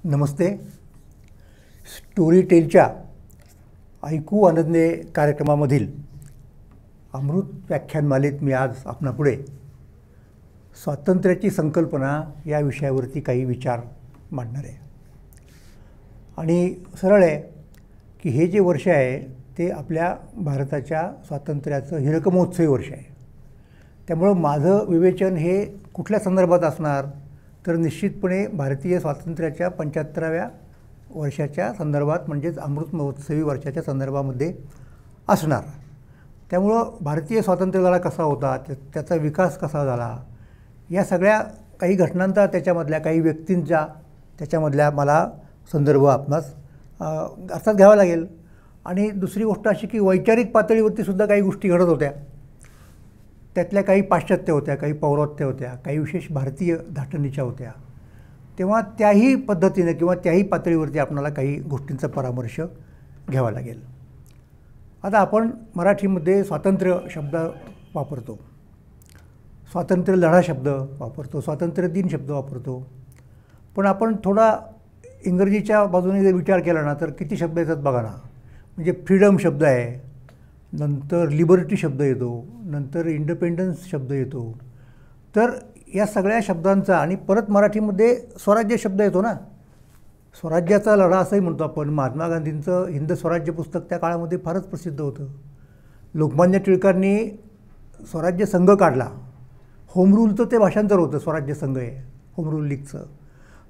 नमस्ते. Story टेलच्या ऐकू आनंदे कार्यक्रमामधील अमृत व्याख्यानमालेत मी आज आपणापुढे स्वातंत्र्याची संकल्पना या विषयावरती काही विचार मांडणार आहे. आणि सरळ आहे की हे जे वर्ष आहे ते आपल्या भारताच्या स्वातंत्र्याचं हिरकमहोत्सवी वर्ष आहे. त्यामुळं माझं विवेचन हे कुठल्या संदर्भात असणार तर निश्चितपणे भारतीय स्वातंत्र्याच्या 75व्या वर्षाच्या संदर्भात, म्हणजेच अमृत महोत्सवी वर्षाच्या संदर्भामध्ये असणार. त्यामुळं भारतीय स्वातंत्र्य लढा कसा होता, त्याचा विकास कसा झाला, या सगळ्या काही घटनांचा, त्याच्यामधल्या काही व्यक्तींचा त्याच्यामधल्या मला संदर्भ आपणास अर्थात घ्यावा लागेल. आणि दुसरी गोष्ट अशी की वैचारिक पातळीवरती सुद्धा काही गोष्टी घडत होत्या. त्यातल्या काही पाश्चात्य होत्या, काही पौर्वात्य होत्या, काही विशेष भारतीय धाटणीच्या होत्या. तेव्हा त्याही पद्धतीने किंवा त्याही पातळीवरती आपल्याला काही गोष्टींचा परामर्श घ्यावा लागेल. आता आपण मराठीमध्ये स्वातंत्र्य शब्द वापरतो, स्वातंत्र्य लढा शब्द वापरतो, स्वातंत्र्य दिन शब्द वापरतो. पण आपण थोडा इंग्रजीच्या बाजूने जर विचार केला ना तर किती शब्द येतात बघा ना. म्हणजे फ्रीडम शब्द आहे, नंतर लिबर्टी शब्द येतो, नंतर इंडिपेंडन्स शब्द येतो. तर या सगळ्या शब्दांचा आणि परत मराठीमध्ये स्वराज्य शब्द येतो ना. स्वराज्याचा लढा असंही म्हणतो आपण. महात्मा गांधींचं हिंद स्वराज्य पुस्तक त्या काळामध्ये फारच प्रसिद्ध होतं. लोकमान्य टिळकांनी स्वराज्य संघ काढला. होम रूलचं ते भाषांतर होतं, स्वराज्य संघ आहे होम रूल लीगचं.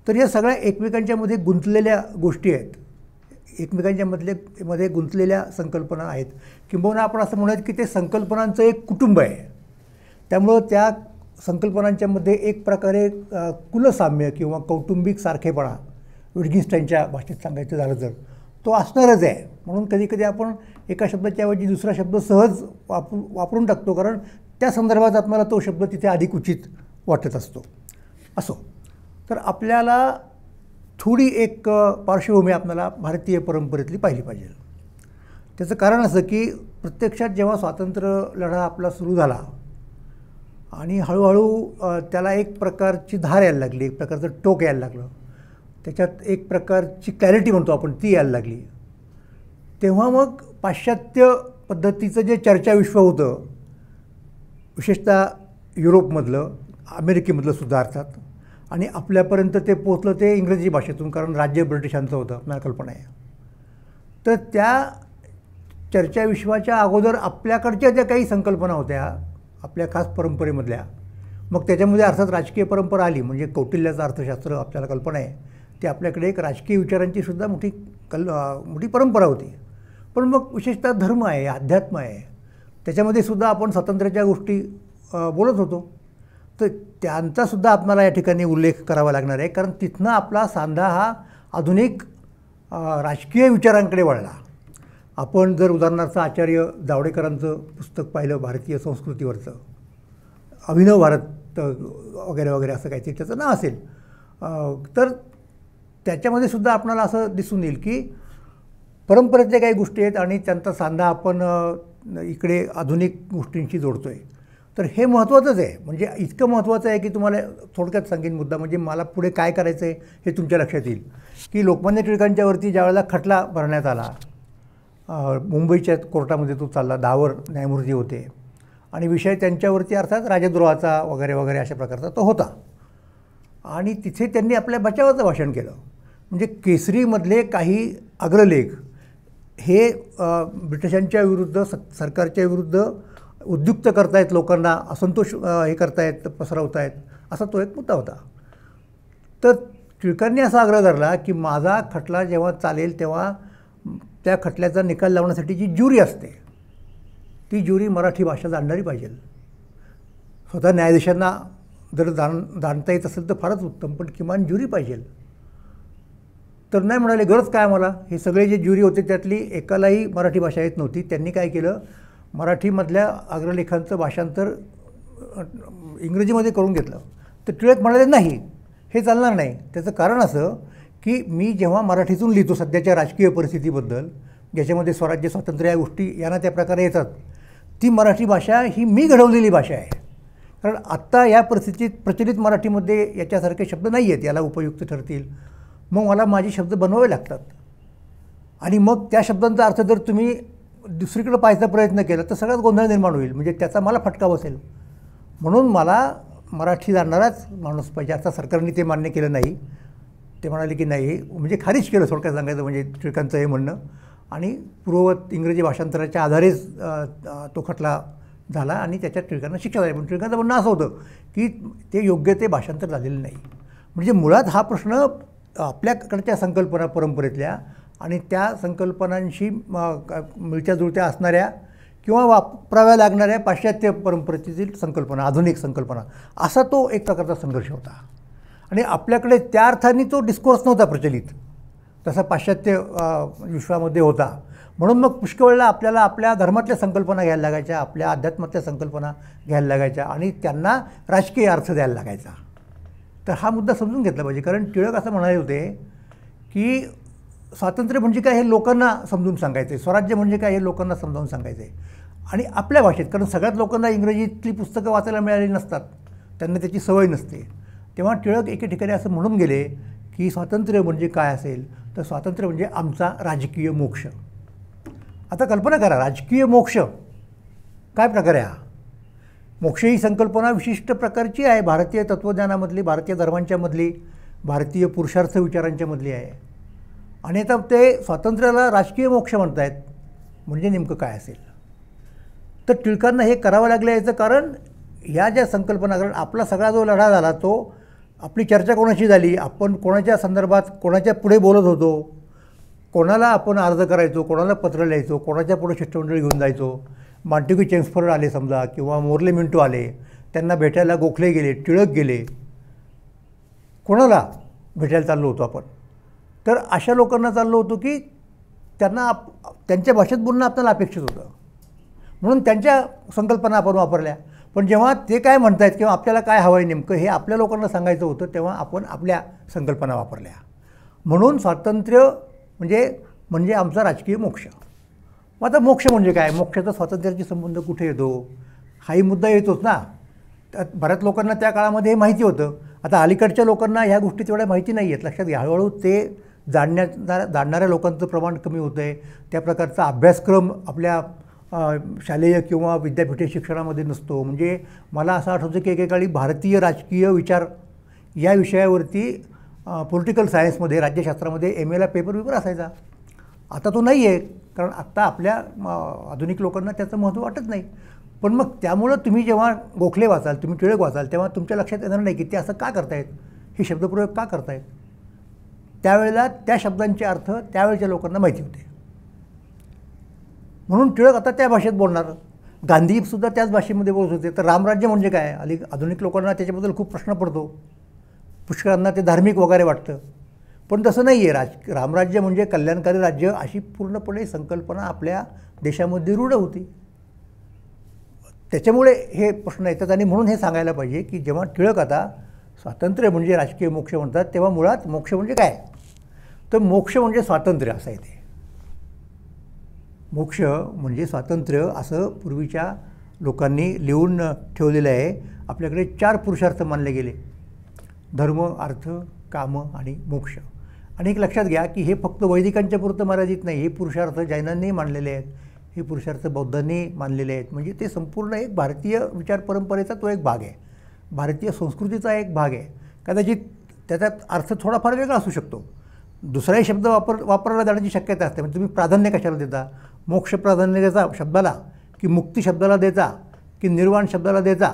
तर या सगळ्या एकमेकांच्यामध्ये गुंतलेल्या गोष्टी आहेत, एकमेकांच्या मध्ये गुंतलेल्या संकल्पना आहेत. किंबहुना आपण असं म्हणूयात की ते संकल्पनांचं एक कुटुंब आहे. त्यामुळं त्या संकल्पनांच्यामध्ये एक प्रकारे कुलसाम्य किंवा कौटुंबिक सारखेपणा, विटगिन्स्टाईनच्या भाषेत सांगायचं झालं तर तो असणारच आहे. म्हणून कधीकधी आपण एका शब्दाच्या ऐवजी दुसरा शब्द सहज वापरून टाकतो, कारण त्या संदर्भात आपल्याला तो शब्द तिथे अधिक उचित वाटत असतो. असो, तर आपल्याला थोडी एक पार्श्वभूमी आपल्याला भारतीय परंपरेतली पाहिली पाहिजे. त्याचं कारण असं की प्रत्यक्षात जेव्हा स्वातंत्र्य लढा आपला सुरू झाला आणि हळूहळू त्याला एक प्रकारची धार यायला लागली, एक प्रकारचं टोक यायला लागलं, त्याच्यात एक प्रकारची क्लॅरिटी म्हणतो आपण ती यायला लागली, तेव्हा मग पाश्चात्य पद्धतीचं जे चर्चाविश्व होतं, विशेषतः युरोपमधलं, अमेरिकेमधलं सुद्धा अर्थात, आणि आपल्यापर्यंत ते पोचलं ते इंग्रजी भाषेतून, कारण राज्य ब्रिटिशांचं होतं, आपल्याला कल्पना आहे. तर त्या चर्चाविश्वाच्या अगोदर आपल्याकडच्या ज्या काही संकल्पना होत्या आपल्या खास परंपरेमधल्या, मग त्याच्यामध्ये अर्थात राजकीय परंपरा आली. म्हणजे कौटिल्याचं अर्थशास्त्र आपल्याला कल्पना आहे, ते आपल्याकडे एक राजकीय विचारांची सुद्धा मोठी परंपरा होती. पण मग विशेषतः धर्म आहे, अध्यात्म आहे, त्याच्यामध्ये सुद्धा आपण स्वातंत्र्याच्या गोष्टी बोलत होतो. तर त्यांचासुद्धा आपल्याला या ठिकाणी उल्लेख करावा लागणार आहे, कारण तिथनं आपला सांधा हा आधुनिक राजकीय विचारांकडे वळला. आपण जर उदाहरणार्थ आचार्य जावडेकरांचं पुस्तक पाहिलं भारतीय संस्कृतीवरचं, अभिनव भारत वगैरे वगैरे असं काहीतरी त्याचं नाव असेल, तर त्याच्यामध्ये सुद्धा आपल्याला असं दिसून येईल की परंपरेतल्या काही गोष्टी आहेत आणि त्यांचा सांधा आपण इकडे आधुनिक गोष्टींशी जोडतो आहे. तर हे महत्त्वाचंच आहे. म्हणजे इतकं महत्त्वाचं आहे की तुम्हाला थोडक्यात सांगेन मुद्दा, म्हणजे मला पुढे काय करायचं आहे हे तुमच्या लक्षात येईल. की लोकमान्य टिळकांच्यावरती ज्यावेळेला खटला भरण्यात आला, मुंबईच्या कोर्टामध्ये तो चालला, 10 न्यायमूर्ती होते आणि विषय त्यांच्यावरती अर्थात राजद्रोहाचा वगैरे वगैरे अशा प्रकारचा तो होता. आणि तिथे त्यांनी आपल्या बचावाचं भाषण केलं. म्हणजे केसरीमधले काही अग्रलेख हे ब्रिटिशांच्या विरुद्ध, सरकारच्या विरुद्ध उद्युक्त करतायत, लोकांना असंतोष हे करतायत, पसरवतायत, असा तो एक मुद्दा होता. तर टिळकांनी असा आग्रह धरला की माझा खटला जेव्हा चालेल तेव्हा त्या खटल्याचा निकाल लावण्यासाठी जी ज्युरी असते ती ज्युरी मराठी भाषा जाणणारी पाहिजे. स्वतः न्यायाधीशांना जर जाणता येत असेल तर फारच उत्तम, पण किमान ज्युरी पाहिजे. तर नाही म्हणाले, गरज काय मला. हे सगळे जे ज्युरी होते त्यातली एकालाही मराठी भाषा येत नव्हती. त्यांनी काय केलं, मराठीमधल्या अग्रलेखांचं भाषांतर इंग्रजीमध्ये करून घेतलं. तर टिळक म्हणाले नाही, हे चालणार नाही. त्याचं कारण असं की मी जेव्हा मराठीतून लिहितो सध्याच्या राजकीय परिस्थितीबद्दल, ज्याच्यामध्ये स्वराज्य, स्वातंत्र्य या गोष्टी यांना त्या प्रकारे येतात, ती मराठी भाषा ही मी घडवलेली भाषा आहे. कारण आत्ता या परिस्थितीत प्रचलित मराठीमध्ये याच्यासारखे शब्द नाही आहेत याला उपयुक्त ठरतील. मग मला माझे शब्द बनवावे लागतात आणि मग त्या शब्दांचा अर्थ जर तुम्ही दुसरीकडे पाहायचा प्रयत्न केला तर सगळ्यात गोंधळ निर्माण होईल, म्हणजे त्याचा मला फटका बसेल. म्हणून मला मराठी जाणणाराच माणूस पाहिजे. आता सरकारने ते मान्य केलं नाही. ते म्हणाले की नाही, म्हणजे खारिज केलं थोडक्यात सांगायचं म्हणजे टिळकांचं हे म्हणणं, आणि पूर्ववत इंग्रजी भाषांतराच्या आधारेच तो खटला झाला आणि त्याच्यात टिळकांना शिक्षा झाली. पण टिळकांचं म्हणणं असं होतं की ते योग्य ते भाषांतर झालेलं नाही. म्हणजे मुळात हा प्रश्न आपल्याकडच्या संकल्पना परंपरेतल्या आणि त्या संकल्पनांशी मिळत्या जुळत्या असणाऱ्या किंवा वापराव्या लागणाऱ्या पाश्चात्य परंपरेतील संकल्पना, आधुनिक संकल्पना, असा तो एक प्रकारचा संघर्ष होता. आणि आपल्याकडे त्या अर्थाने तो डिस्कोर्स नव्हता प्रचलित तसा पाश्चात्य विश्वामध्ये होता. म्हणून मग पुष्कळ वेळेला आपल्याला आपल्या धर्मातल्या संकल्पना घ्यायला लागायच्या, आपल्या अध्यात्मातल्या संकल्पना घ्यायला लागायच्या आणि त्यांना राजकीय अर्थ द्यायला लागायचा. तर हा मुद्दा समजून घेतला पाहिजे. कारण टिळक असं म्हणाले होते की स्वातंत्र्य म्हणजे काय हे लोकांना समजून सांगायचं आहे, स्वराज्य म्हणजे काय हे लोकांना समजावून सांगायचं आहे आणि आपल्या भाषेत. कारण सगळ्यात लोकांना इंग्रजीतली पुस्तकं वाचायला मिळालेली नसतात, त्यांना त्याची सवय नसते. तेव्हा टिळक एके ठिकाणी असं म्हणून गेले की स्वातंत्र्य म्हणजे काय असेल तर स्वातंत्र्य म्हणजे आमचा राजकीय मोक्ष. आता कल्पना करा, राजकीय मोक्ष काय प्रकार आहे हा? मोक्ष ही संकल्पना विशिष्ट प्रकारची आहे, भारतीय तत्त्वज्ञानामधली, भारतीय धर्मांच्यामधली, भारतीय पुरुषार्थ विचारांच्या मधली आहे. आणि आता ते स्वातंत्र्याला राजकीय मोक्ष म्हणत आहेत, म्हणजे नेमकं काय असेल? तर टिळकांना हे करावं लागलं याचं कारण ह्या ज्या संकल्पना, कारण आपला सगळा जो लढा झाला तो आपली चर्चा कोणाशी झाली, आपण कोणाच्या संदर्भात कोणाच्या पुढे बोलत होतो, कोणाला आपण अर्ज करायचो, कोणाला पत्र लिहायचो, कोणाच्या पुढे शिष्टमंडळी घेऊन जायचो. मांटेकी चेम्सफोर्ड आले समजा किंवा मोर्ले मिंटो आले, त्यांना भेटायला गोखले गेले, टिळक गेले, कोणाला भेटायला चाललो होतो आपण? तर अशा लोकांना चाललो होतो की त्यांना त्यांच्या भाषेत बोलणं आपल्याला अपेक्षित होतं, म्हणून त्यांच्या संकल्पना आपण वापरल्या. पण जेव्हा ते काय म्हणत आहेत किंवा आपल्याला काय हवं आहे नेमकं हे आपल्या लोकांना सांगायचं होतं, तेव्हा आपण आपल्या संकल्पना वापरल्या. म्हणून स्वातंत्र्य म्हणजे आमचा राजकीय मोक्ष. मग आता मोक्ष म्हणजे काय? मोक्षाचा स्वातंत्र्याशी संबंध कुठे येतो हाही मुद्दा येतोच ना. बऱ्याच लोकांना त्या काळामध्ये हे माहिती होतं. आता अलीकडच्या लोकांना ह्या गोष्टी तेवढ्या माहिती नाही आहेत. लक्षात घ्या, हळूहळू ते जाणणाऱ्या लोकांचं प्रमाण कमी होतं आहे. त्या प्रकारचा अभ्यासक्रम आपल्या शालेय किंवा विद्यापीठ शिक्षणामध्ये नसतो. म्हणजे मला असं आठवतं की एकेकाळी भारतीय राजकीय विचार या विषयावरती पॉलिटिकल सायन्समध्ये, राज्यशास्त्रामध्ये MA ला पेपर असायचा. आता तो नाही आहे, कारण आत्ता आपल्या आधुनिक लोकांना त्याचं महत्त्व वाटत नाही. पण मग त्यामुळं तुम्ही जेव्हा गोखले वाचाल, तुम्ही टिळक वाचाल, तेव्हा तुमच्या लक्षात येणार नाही की ते असं का करतायत, हे शब्दप्रयोग का करतायत. त्यावेळेला त्या शब्दांचे अर्थ त्यावेळच्या लोकांना माहिती होते. म्हणून टिळक आता त्या भाषेत बोलणार. गांधीसुद्धा त्याच भाषेमध्ये बोलत होते. तर रामराज्य म्हणजे काय? आधुनिक लोकांना त्याच्याबद्दल खूप प्रश्न पडतो, पुष्कळांना ते धार्मिक वगैरे वाटतं. पण तसं नाही आहे. रामराज्य म्हणजे कल्याणकारी राज्य अशी पूर्णपणे संकल्पना आपल्या देशामध्ये रूढ होती. त्याच्यामुळे हे प्रश्न येतात. आणि म्हणून हे सांगायला पाहिजे की जेव्हा टिळक आता स्वातंत्र्य म्हणजे राजकीय मोक्ष म्हणतात, तेव्हा मुळात मोक्ष म्हणजे काय? तर मोक्ष म्हणजे स्वातंत्र्य असं आहे. ते मोक्ष म्हणजे स्वातंत्र्य असं पूर्वीच्या लोकांनी लिहून ठेवलेलं आहे. आपल्याकडे 4 पुरुषार्थ मानले गेले: धर्म, अर्थ, काम आणि मोक्ष. आणि एक लक्षात घ्या की हे फक्त वैदिकांच्या पुरतं मर्यादित नाही. हे पुरुषार्थ जैनांनी मानलेले आहेत, हे पुरुषार्थ बौद्धांनी मानलेले आहेत. म्हणजे ते संपूर्ण एक भारतीय विचार परंपरेचा तो एक भाग आहे, भारतीय संस्कृतीचा एक भाग आहे. कदाचित त्याचा अर्थ थोडाफार वेगळा असू शकतो, दुसराही शब्द वापरला जाण्याची शक्यता असते. म्हणजे तुम्ही प्राधान्य कशाला देता? मोक्ष प्राधान्य देता शब्दाला, की मुक्ती शब्दाला देता, की निर्वाण शब्दाला देता?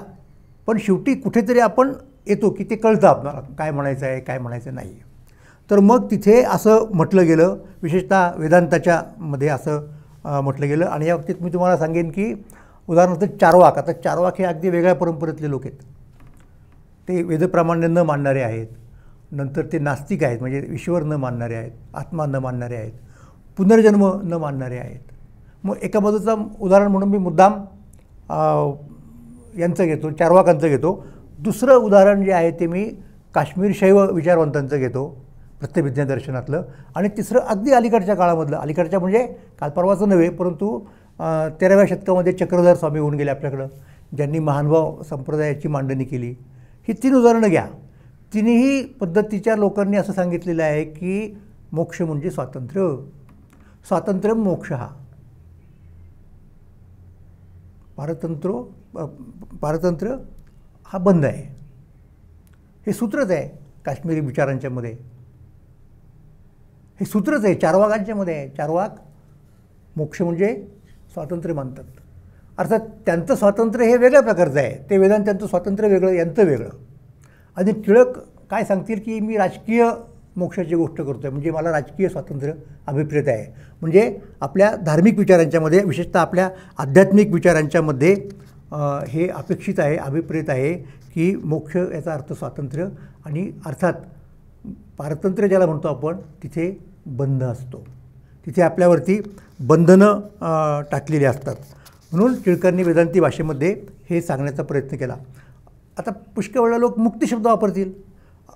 पण शेवटी कुठेतरी आपण येतो की ते कळतं आपल्याला काय म्हणायचं आहे, काय म्हणायचं नाही. तर मग तिथे असं म्हटलं गेलं, विशेषतः वेदांताच्या मध्ये असं म्हटलं गेलं. आणि या बाबतीत मी तुम्हाला सांगेन की उदाहरणार्थ चार्वाक. आता चार्वाक हे अगदी वेगळ्या परंपरेतले लोक आहेत. ते वेदप्रामाण्य न मानणारे आहेत. नंतर ते नास्तिक आहेत, म्हणजे ईश्वर न मानणारे आहेत, आत्मा न मानणारे आहेत, पुनर्जन्म न मानणारे आहेत. मग एका बाजूचं उदाहरण म्हणून मी मुद्दाम यांचं घेतो, चार्वाकांचं घेतो. दुसरं उदाहरण जे आहे ते मी काश्मीर शैव विचारवंतांचं घेतो, प्रत्यभिज्ञा दर्शनातलं. आणि तिसरं अगदी अलीकडच्या काळामधलं, अलीकडच्या म्हणजे काल परवाचं नव्हे, परंतु 13व्या शतकामध्ये चक्रधर स्वामी होऊन गेले आपल्याकडं, ज्यांनी महानुभाव संप्रदायाची मांडणी केली. ही 3 उदाहरणं घ्या. तिन्ही पद्धतीच्या लोकांनी असं सांगितलेलं आहे की मोक्ष म्हणजे स्वातंत्र्य, स्वातंत्र्य मोक्ष हा पारतंत्र्य हा बंद आहे. हे सूत्रच आहे काश्मीरी विचारांच्या मध्ये, हे सूत्रच आहे चारवाकांच्या मध्ये आहे. चारवाक मोक्ष म्हणजे स्वातंत्र्य मानतात. अर्थात त्यांचं स्वातंत्र्य हे वेगळ्या प्रकारचं आहे, ते वेदांतांचं स्वातंत्र्य वेगळं, यांचं वेगळं. आणि टिळक काय सांगतील की मी राजकीय मोक्षाची गोष्ट करतो आहे, म्हणजे मला राजकीय स्वातंत्र्य अभिप्रेत आहे. म्हणजे आपल्या धार्मिक विचारांच्यामध्ये, विशेषतः आपल्या आध्यात्मिक विचारांच्यामध्ये हे अपेक्षित आहे, अभिप्रेत आहे की मोक्ष याचा अर्थ स्वातंत्र्य. आणि अर्थात पारतंत्र्य ज्याला म्हणतो आपण, तिथे बंध असतो, तिथे आपल्यावरती बंधनं टाकलेली असतात. म्हणून टिळकांनी वेदांती भाषेमध्ये हे सांगण्याचा प्रयत्न केला. आता पुष्कळ वेळा लोक मुक्ती शब्द वापरतील.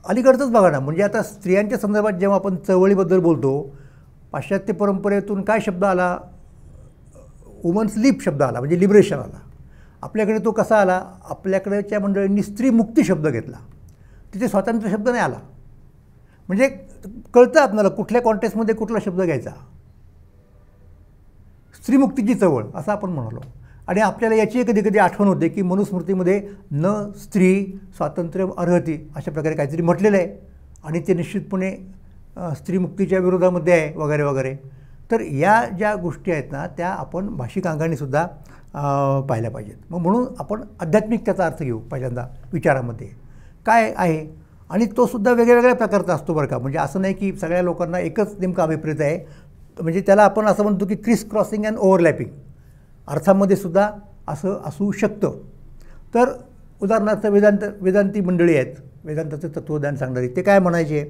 अलीकडचंच बघा ना, म्हणजे आता स्त्रियांच्या संदर्भात जेव्हा आपण चळवळीबद्दल बोलतो, पाश्चात्य परंपरेतून काय शब्द आला, वुमन्स लिप शब्द आला, म्हणजे लिबरेशन आला. आपल्याकडे तो कसा आला, आपल्याकडेच्या मंडळींनी स्त्री मुक्ती शब्द घेतला, तिथे स्वातंत्र्य शब्द नाही आला. म्हणजे कळतं आपल्याला कुठल्या कॉन्टेक्स्टमध्ये कुठला शब्द घ्यायचा. स्त्रीमुक्तीची चळवळ असं आपण म्हणालो. आणि आपल्याला याची कधी कधी आठवण होते की मनुस्मृतीमध्ये न स्त्री स्वातंत्र्य अर्हती अशा प्रकारे काहीतरी म्हटलेलं आहे, आणि ते निश्चितपणे स्त्रीमुक्तीच्या विरोधामध्ये आहे वगैरे वगैरे. तर या ज्या गोष्टी आहेत ना, त्या आपण भाषिक अंगानेसुद्धा पाहिल्या पाहिजेत. म्हणून आपण आध्यात्मिक त्याचा अर्थ घेऊ पहिल्यांदा विचारामध्ये काय आहे. आणि तो सुद्धा वेगळ्या प्रकारचा असतो बरं का. म्हणजे असं नाही की सगळ्या लोकांना एकच नेमका अभिप्रेत आहे. म्हणजे त्याला आपण असं म्हणतो की क्रिस क्रॉसिंग अँड ओव्हरलॅपिंग अर्थामध्ये सुद्धा असं असू शकतं. तर उदाहरणार्थ वेदांती मंडळी आहेत, वेदांताचं तत्त्वज्ञान सांगणारी, ते काय म्हणायचे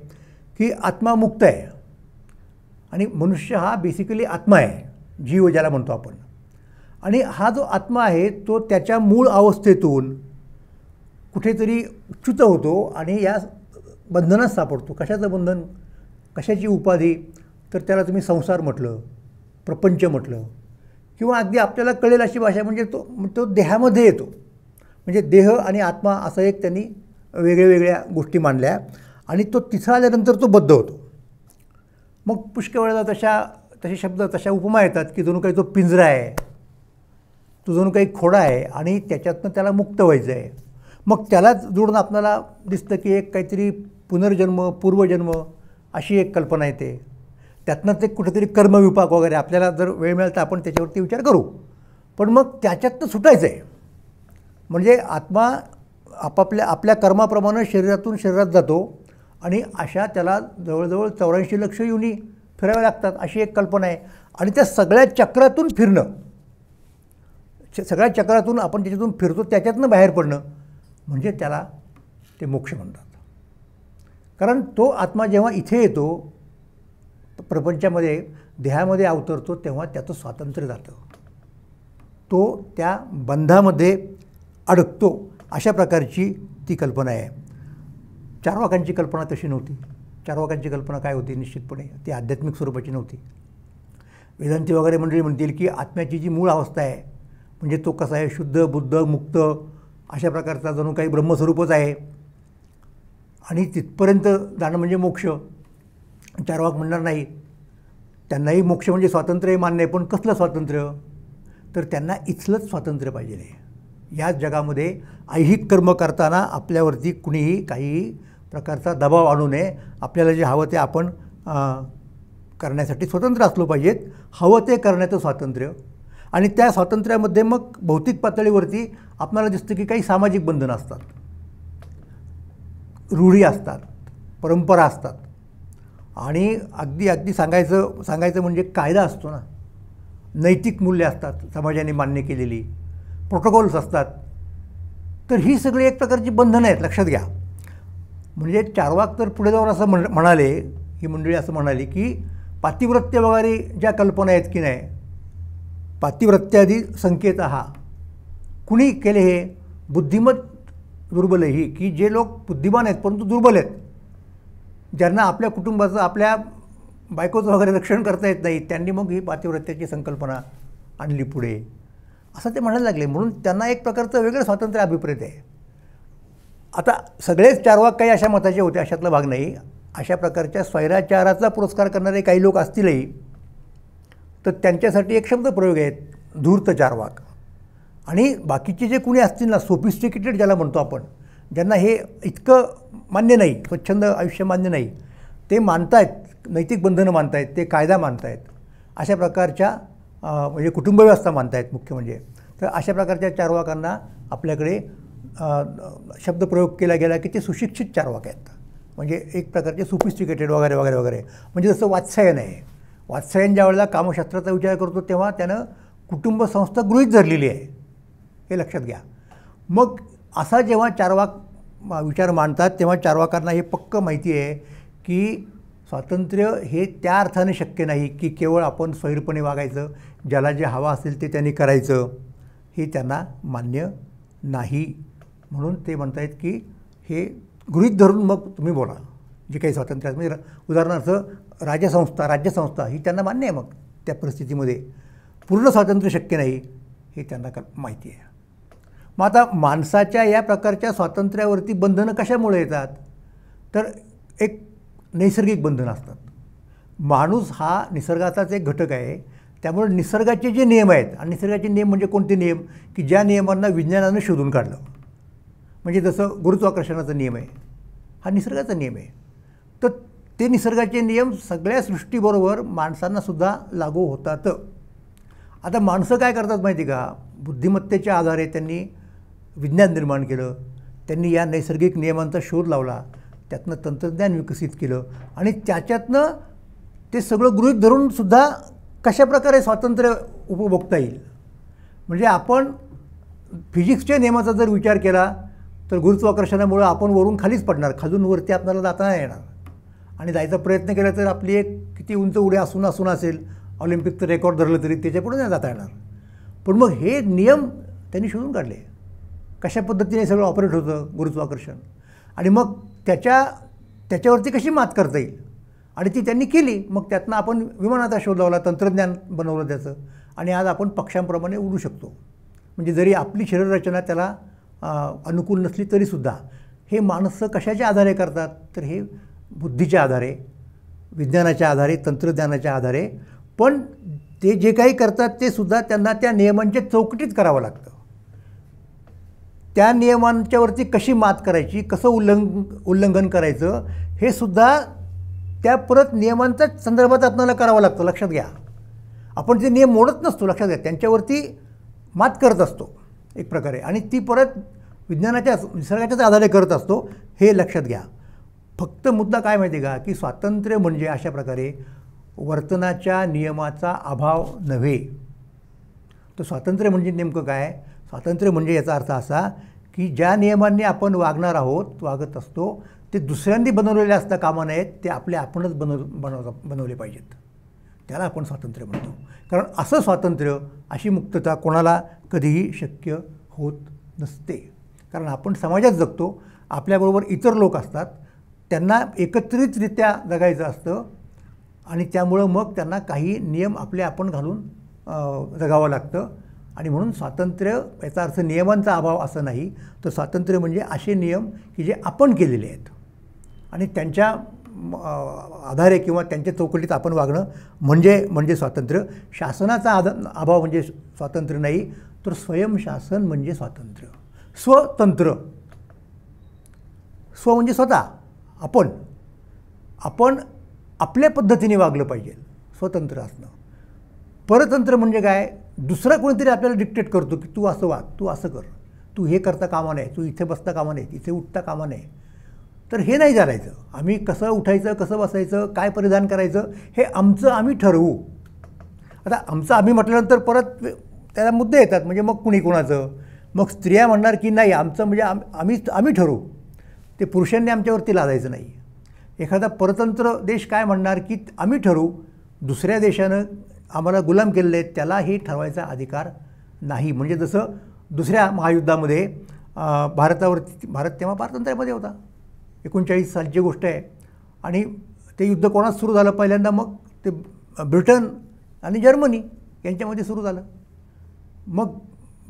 की आत्मा मुक्त आहे आणि मनुष्य हा बेसिकली आत्मा आहे, जीव ज्याला म्हणतो आपण. आणि हा जो आत्मा आहे तो त्याच्या मूळ अवस्थेतून कुठेतरी च्युत होतो आणि या बंधनात सापडतो. कशाचं बंधन, कशाची उपाधी, तर त्याला तुम्ही संसार म्हटलं, प्रपंच म्हटलं, किंवा अगदी आपल्याला कळेल अशी भाषा म्हणजे तो देहामध्ये येतो. म्हणजे देह आणि आत्मा असं एक त्यांनी वेगळ्या गोष्टी मांडल्या आणि तो तिथं आल्यानंतर तो बद्ध होतो. मग पुष्कळ वेळेला तसे शब्द, तशा उपमा येतात की जणू काही तो पिंजरा आहे, तो जणू काही खोडा आहे आणि त्याच्यातनं त्याला मुक्त व्हायचं आहे. मग त्यालाच जोडून आपल्याला दिसतं की एक काहीतरी पुनर्जन्म, पूर्वजन्म अशी एक कल्पना येते. त्यातनं ते कुठेतरी कर्मविपाक वगैरे, आपल्याला जर वेळ मिळाला तर आपण त्याच्यावरती विचार करू. पण मग त्याच्यातनं सुटायचं आहे. म्हणजे आत्मा आपल्या कर्माप्रमाणे शरीरातून शरीरात जातो आणि अशा त्याला जवळजवळ 84 लक्ष योनी फिराव्या लागतात अशी एक कल्पना आहे. आणि त्या सगळ्या चक्रातून फिरणं, सगळ्या चक्रातून आपण त्याच्यातून फिरतो, त्याच्यातनं बाहेर पडणं म्हणजे त्याला ते मोक्ष म्हणतात. कारण तो आत्मा जेव्हा इथे येतो, प्रपंचामध्ये देहामध्ये अवतरतो, तेव्हा त्याचं स्वातंत्र्य जातं, तो त्या बंधामध्ये अडकतो. अशा प्रकारची ती कल्पना आहे. चारवाकांची कल्पना तशी नव्हती. चारवाकांची कल्पना काय होती, निश्चितपणे ती आध्यात्मिक स्वरूपाची नव्हती. वेदांती वगैरे मंडळी म्हणतील की आत्म्याची जी मूळ अवस्था आहे, म्हणजे तो कसा आहे, शुद्ध, बुद्ध, मुक्त अशा प्रकारचा जणू काही ब्रह्मस्वरूपच आहे आणि तिथपर्यंत जाणं म्हणजे मोक्ष. चारवाक म्हणणार नाही, त्यांनाही मोक्ष म्हणजे स्वातंत्र्य मान्य आहे, पण कसलं स्वातंत्र्य, तर त्यांना इथलंच स्वातंत्र्य पाहिजे आहे. या जगामध्ये ऐहिक कर्म करताना आपल्यावरती कुणीही काही प्रकारचा दबाव आणू नये. आपल्याला जे हवं ते आपण करण्यासाठी स्वतंत्र असलो पाहिजेत, हवं ते करण्याचं स्वातंत्र्य. आणि त्या स्वातंत्र्यामध्ये मग भौतिक पातळीवरती आपल्याला दिसतं की काही सामाजिक बंधनं असतात, रूढी असतात, परंपरा असतात, आणि अगदी सांगायचं म्हणजे कायदा असतो ना, नैतिक मूल्य असतात, समाजाने मान्य केलेली प्रोटोकॉल्स असतात. तर ही सगळी एक प्रकारची बंधनं आहेत, लक्षात घ्या. म्हणजे चारवाक तर पुढे जाऊन असं म्हणाले, ही मंडळी असं म्हणाली की पातिव्रत्य वगैरे ज्या कल्पना आहेत की नाही, पातिव्रत्यादी संकेत हा कुणी केले, हे बुद्धिमत दुर्बल आहे, ही की जे लोक बुद्धिमान आहेत परंतु दुर्बल आहेत, ज्यांना आपल्या कुटुंबाचं, आपल्या बायकोचं वगैरे रक्षण करता येत नाही, त्यांनी मग ही पातिव्रत्याची संकल्पना आणली पुढे, असं ते म्हणायला लागले. म्हणून त्यांना एक प्रकारचं वेगळं स्वातंत्र्य अभिप्रेत आहे. आता सगळेच चार्वाक काही अशा मताचे होते अशातला भाग नाही. अशा प्रकारच्या स्वैराचाराचा पुरस्कार करणारे काही लोक असतीलही, तर त्यांच्यासाठी एक शब्दप्रयोग आहेत, धूर्त चार्वाक. आणि बाकीचे जे कुणी असतील ना, सोफिस्टिकेटेड ज्याला म्हणतो आपण, ज्यांना हे इतकं मान्य नाही, स्वच्छंद आयुष्य मान्य नाही, ते मानतायत, नैतिक बंधनं मानतायत, ते कायदा मानतायत, अशा प्रकारच्या म्हणजे कुटुंबव्यवस्था मानतायत मुख्य म्हणजे. तर अशा प्रकारच्या चार्वाकांना आपल्याकडे शब्दप्रयोग केला गेला की ते सुशिक्षित चार्वाक आहेत, म्हणजे एक प्रकारचे सोफिस्टिकेटेड वगैरे वगैरे वगैरे. म्हणजे जसं वात्सायन आहे, वात्सायन ज्या वेळेला कामशास्त्राचा विचार करतो तेव्हा त्यानं कुटुंब संस्था गृहीत धरलेली आहे, हे लक्षात घ्या. मग असा जेव्हा चार्वाक विचार मांडतात तेव्हा चार्वाकांना हे पक्क माहिती आहे की स्वातंत्र्य हे त्या अर्थाने शक्य नाही की केवळ आपण स्वैरपणे वागायचं, ज्याला जे हवं असेल ते त्यांनी करायचं, हे त्यांना मान्य नाही. म्हणून ते म्हणतायत की हे गृहीत धरून मग तुम्ही बोला जे काही स्वातंत्र्य. म्हणजे उदाहरणार्थ राज्यसंस्था ही त्यांना मान्य आहे, मग त्या परिस्थितीमध्ये पूर्ण स्वातंत्र्य शक्य नाही हे त्यांना माहिती आहे. मग आता माणसाच्या या प्रकारच्या स्वातंत्र्यावरती बंधनं कशामुळे येतात, तर एक नैसर्गिक बंधनं असतात. माणूस हा निसर्गाचाच एक घटक आहे, त्यामुळे निसर्गाचे जे नियम आहेत, आणि निसर्गाचे नियम म्हणजे कोणते नियम की ज्या नियमांना विज्ञानानं शोधून काढलं, म्हणजे जसं गुरुत्वाकर्षणाचा नियम आहे, हा निसर्गाचा नियम आहे. तर ते निसर्गाचे नियम सगळ्या सृष्टीबरोबर माणसांनासुद्धा लागू होतात. आता माणसं काय करतात माहिती का, बुद्धिमत्तेच्या आधारे त्यांनी विज्ञान निर्माण केलं, त्यांनी या नैसर्गिक नियमांचा शोध लावला, त्यातनं तंत्रज्ञान विकसित केलं, आणि त्याच्यातनं ते सगळं गृहीत धरूनसुद्धा कशाप्रकारे स्वातंत्र्य उपभोगता येईल. म्हणजे आपण फिजिक्सच्या नियमाचा जर विचार केला तर गुरुत्वाकर्षणामुळे आपण वरून खालीच पडणार, खालून वरती आपल्याला जाता नाही येणार, आणि जायचा प्रयत्न केला तर आपली एक किती उंच उडी असून असेल, ऑलिम्पिकचं रेकॉर्ड धरलं तरी त्याच्यापुढे नाही जाता येणार. पण मग हे नियम त्यांनी शोधून काढले, कशा पद्धतीने सगळं ऑपरेट होतं गुरुत्वाकर्षण, आणि मग त्याच्यावरती कशी मात करता येईल, आणि ती त्यांनी केली. मग त्यातनं आपण विमानाचा शोध लावला, तंत्रज्ञान बनवलं त्याचं, आणि आज आपण पक्ष्यांप्रमाणे उडू शकतो. म्हणजे जरी आपली शरीररचना त्याला अनुकूल नसली तरीसुद्धा हे माणसं कशाच्या आधारे करतात, तर हे बुद्धीच्या आधारे, विज्ञानाच्या आधारे, तंत्रज्ञानाच्या आधारे. पण ते जे काही करतात ते सुद्धा त्यांना त्या नियमांच्या चौकटीत करावं लागतं. त्या नियमांच्यावरती कशी मात करायची, कसं उल्लंघन करायचं, हे सुद्धा त्या परत नियमांच्याच संदर्भात आपल्याला करावं लागतं. लक्षात घ्या, आपण ते नियम मोडत नसतो, लक्षात घ्या, त्यांच्यावरती मात करत असतो एक प्रकारे, आणि ती परत विज्ञानाच्या निसर्गाच्याच आधारे करत असतो, हे लक्षात घ्या. फक्त मुद्दा काय माहिती आहे का, की स्वातंत्र्य म्हणजे अशा प्रकारे वर्तनाच्या नियमाचा अभाव नव्हे. तर स्वातंत्र्य म्हणजे नेमकं काय, स्वातंत्र्य म्हणजे याचा अर्थ असा की ज्या नियमांनी आपण वागणार आहोत, वागत असतो, ते दुसऱ्यांनी बनवलेले असता कामा नयेत, ते आपणच बनवले पाहिजेत. त्याला आपण स्वातंत्र्य म्हणतो. कारण असं स्वातंत्र्य, अशी मुक्तता कोणाला कधीही शक्य होत नसते. कारण आपण समाजात जगतो, आपल्याबरोबर इतर लोक असतात, त्यांना एकत्रितरित्या जगायचं असतं, आणि त्यामुळं मग त्यांना काही नियम आपण घालून जगावं लागतं. आणि म्हणून स्वातंत्र्य याचा अर्थ नियमांचा अभाव असं नाही, तर स्वातंत्र्य म्हणजे असे नियम की जे आपण केलेले आहेत, आणि त्यांच्या आधारे किंवा त्यांच्या चौकटीत आपण वागणं म्हणजे स्वातंत्र्य. शासनाचा अभाव म्हणजे स्वातंत्र्य नाही, तर स्वयंशासन म्हणजे स्वातंत्र्य. स्वतंत्र, स्व म्हणजे स्वतः, आपण आपल्या पद्धतीने वागलं पाहिजे, स्वतंत्र असणं. परतंत्र म्हणजे काय, दुसरा कोणीतरी आपल्याला डिक्टेट करतो की तू असं वाग, तू असं कर, तू हे करता कामा नये, तू इथे बसता कामा नये, इथे उठता कामा नये. तर हे नाही चालायचं. आम्ही कसं उठायचं, कसं बसायचं, काय परिधान करायचं, हे आम्ही ठरवू. आता आमचं आम्ही म्हटल्यानंतर परत त्याला मुद्दे येतात, म्हणजे मग कुणी कोणाचं, मग स्त्रिया म्हणणार की नाही आमचं म्हणजे आम्ही ठरवू, ते पुरुषांनी आमच्यावरती लादायचं नाही. एखादा परतंत्र देश काय म्हणणार की आम्ही ठरवू, दुसऱ्या देशानं आम्हाला गुलाम केलेले आहेत, त्याला हे ठरवायचा अधिकार नाही. म्हणजे जसं दुसऱ्या महायुद्धामध्ये भारत तेव्हा पारतंत्र्यामध्ये होता, 1939 सालची गोष्ट आहे, आणि ते युद्ध कोणाच सुरू झालं पहिल्यांदा, मग ते ब्रिटन आणि जर्मनी यांच्यामध्ये सुरू झालं. मग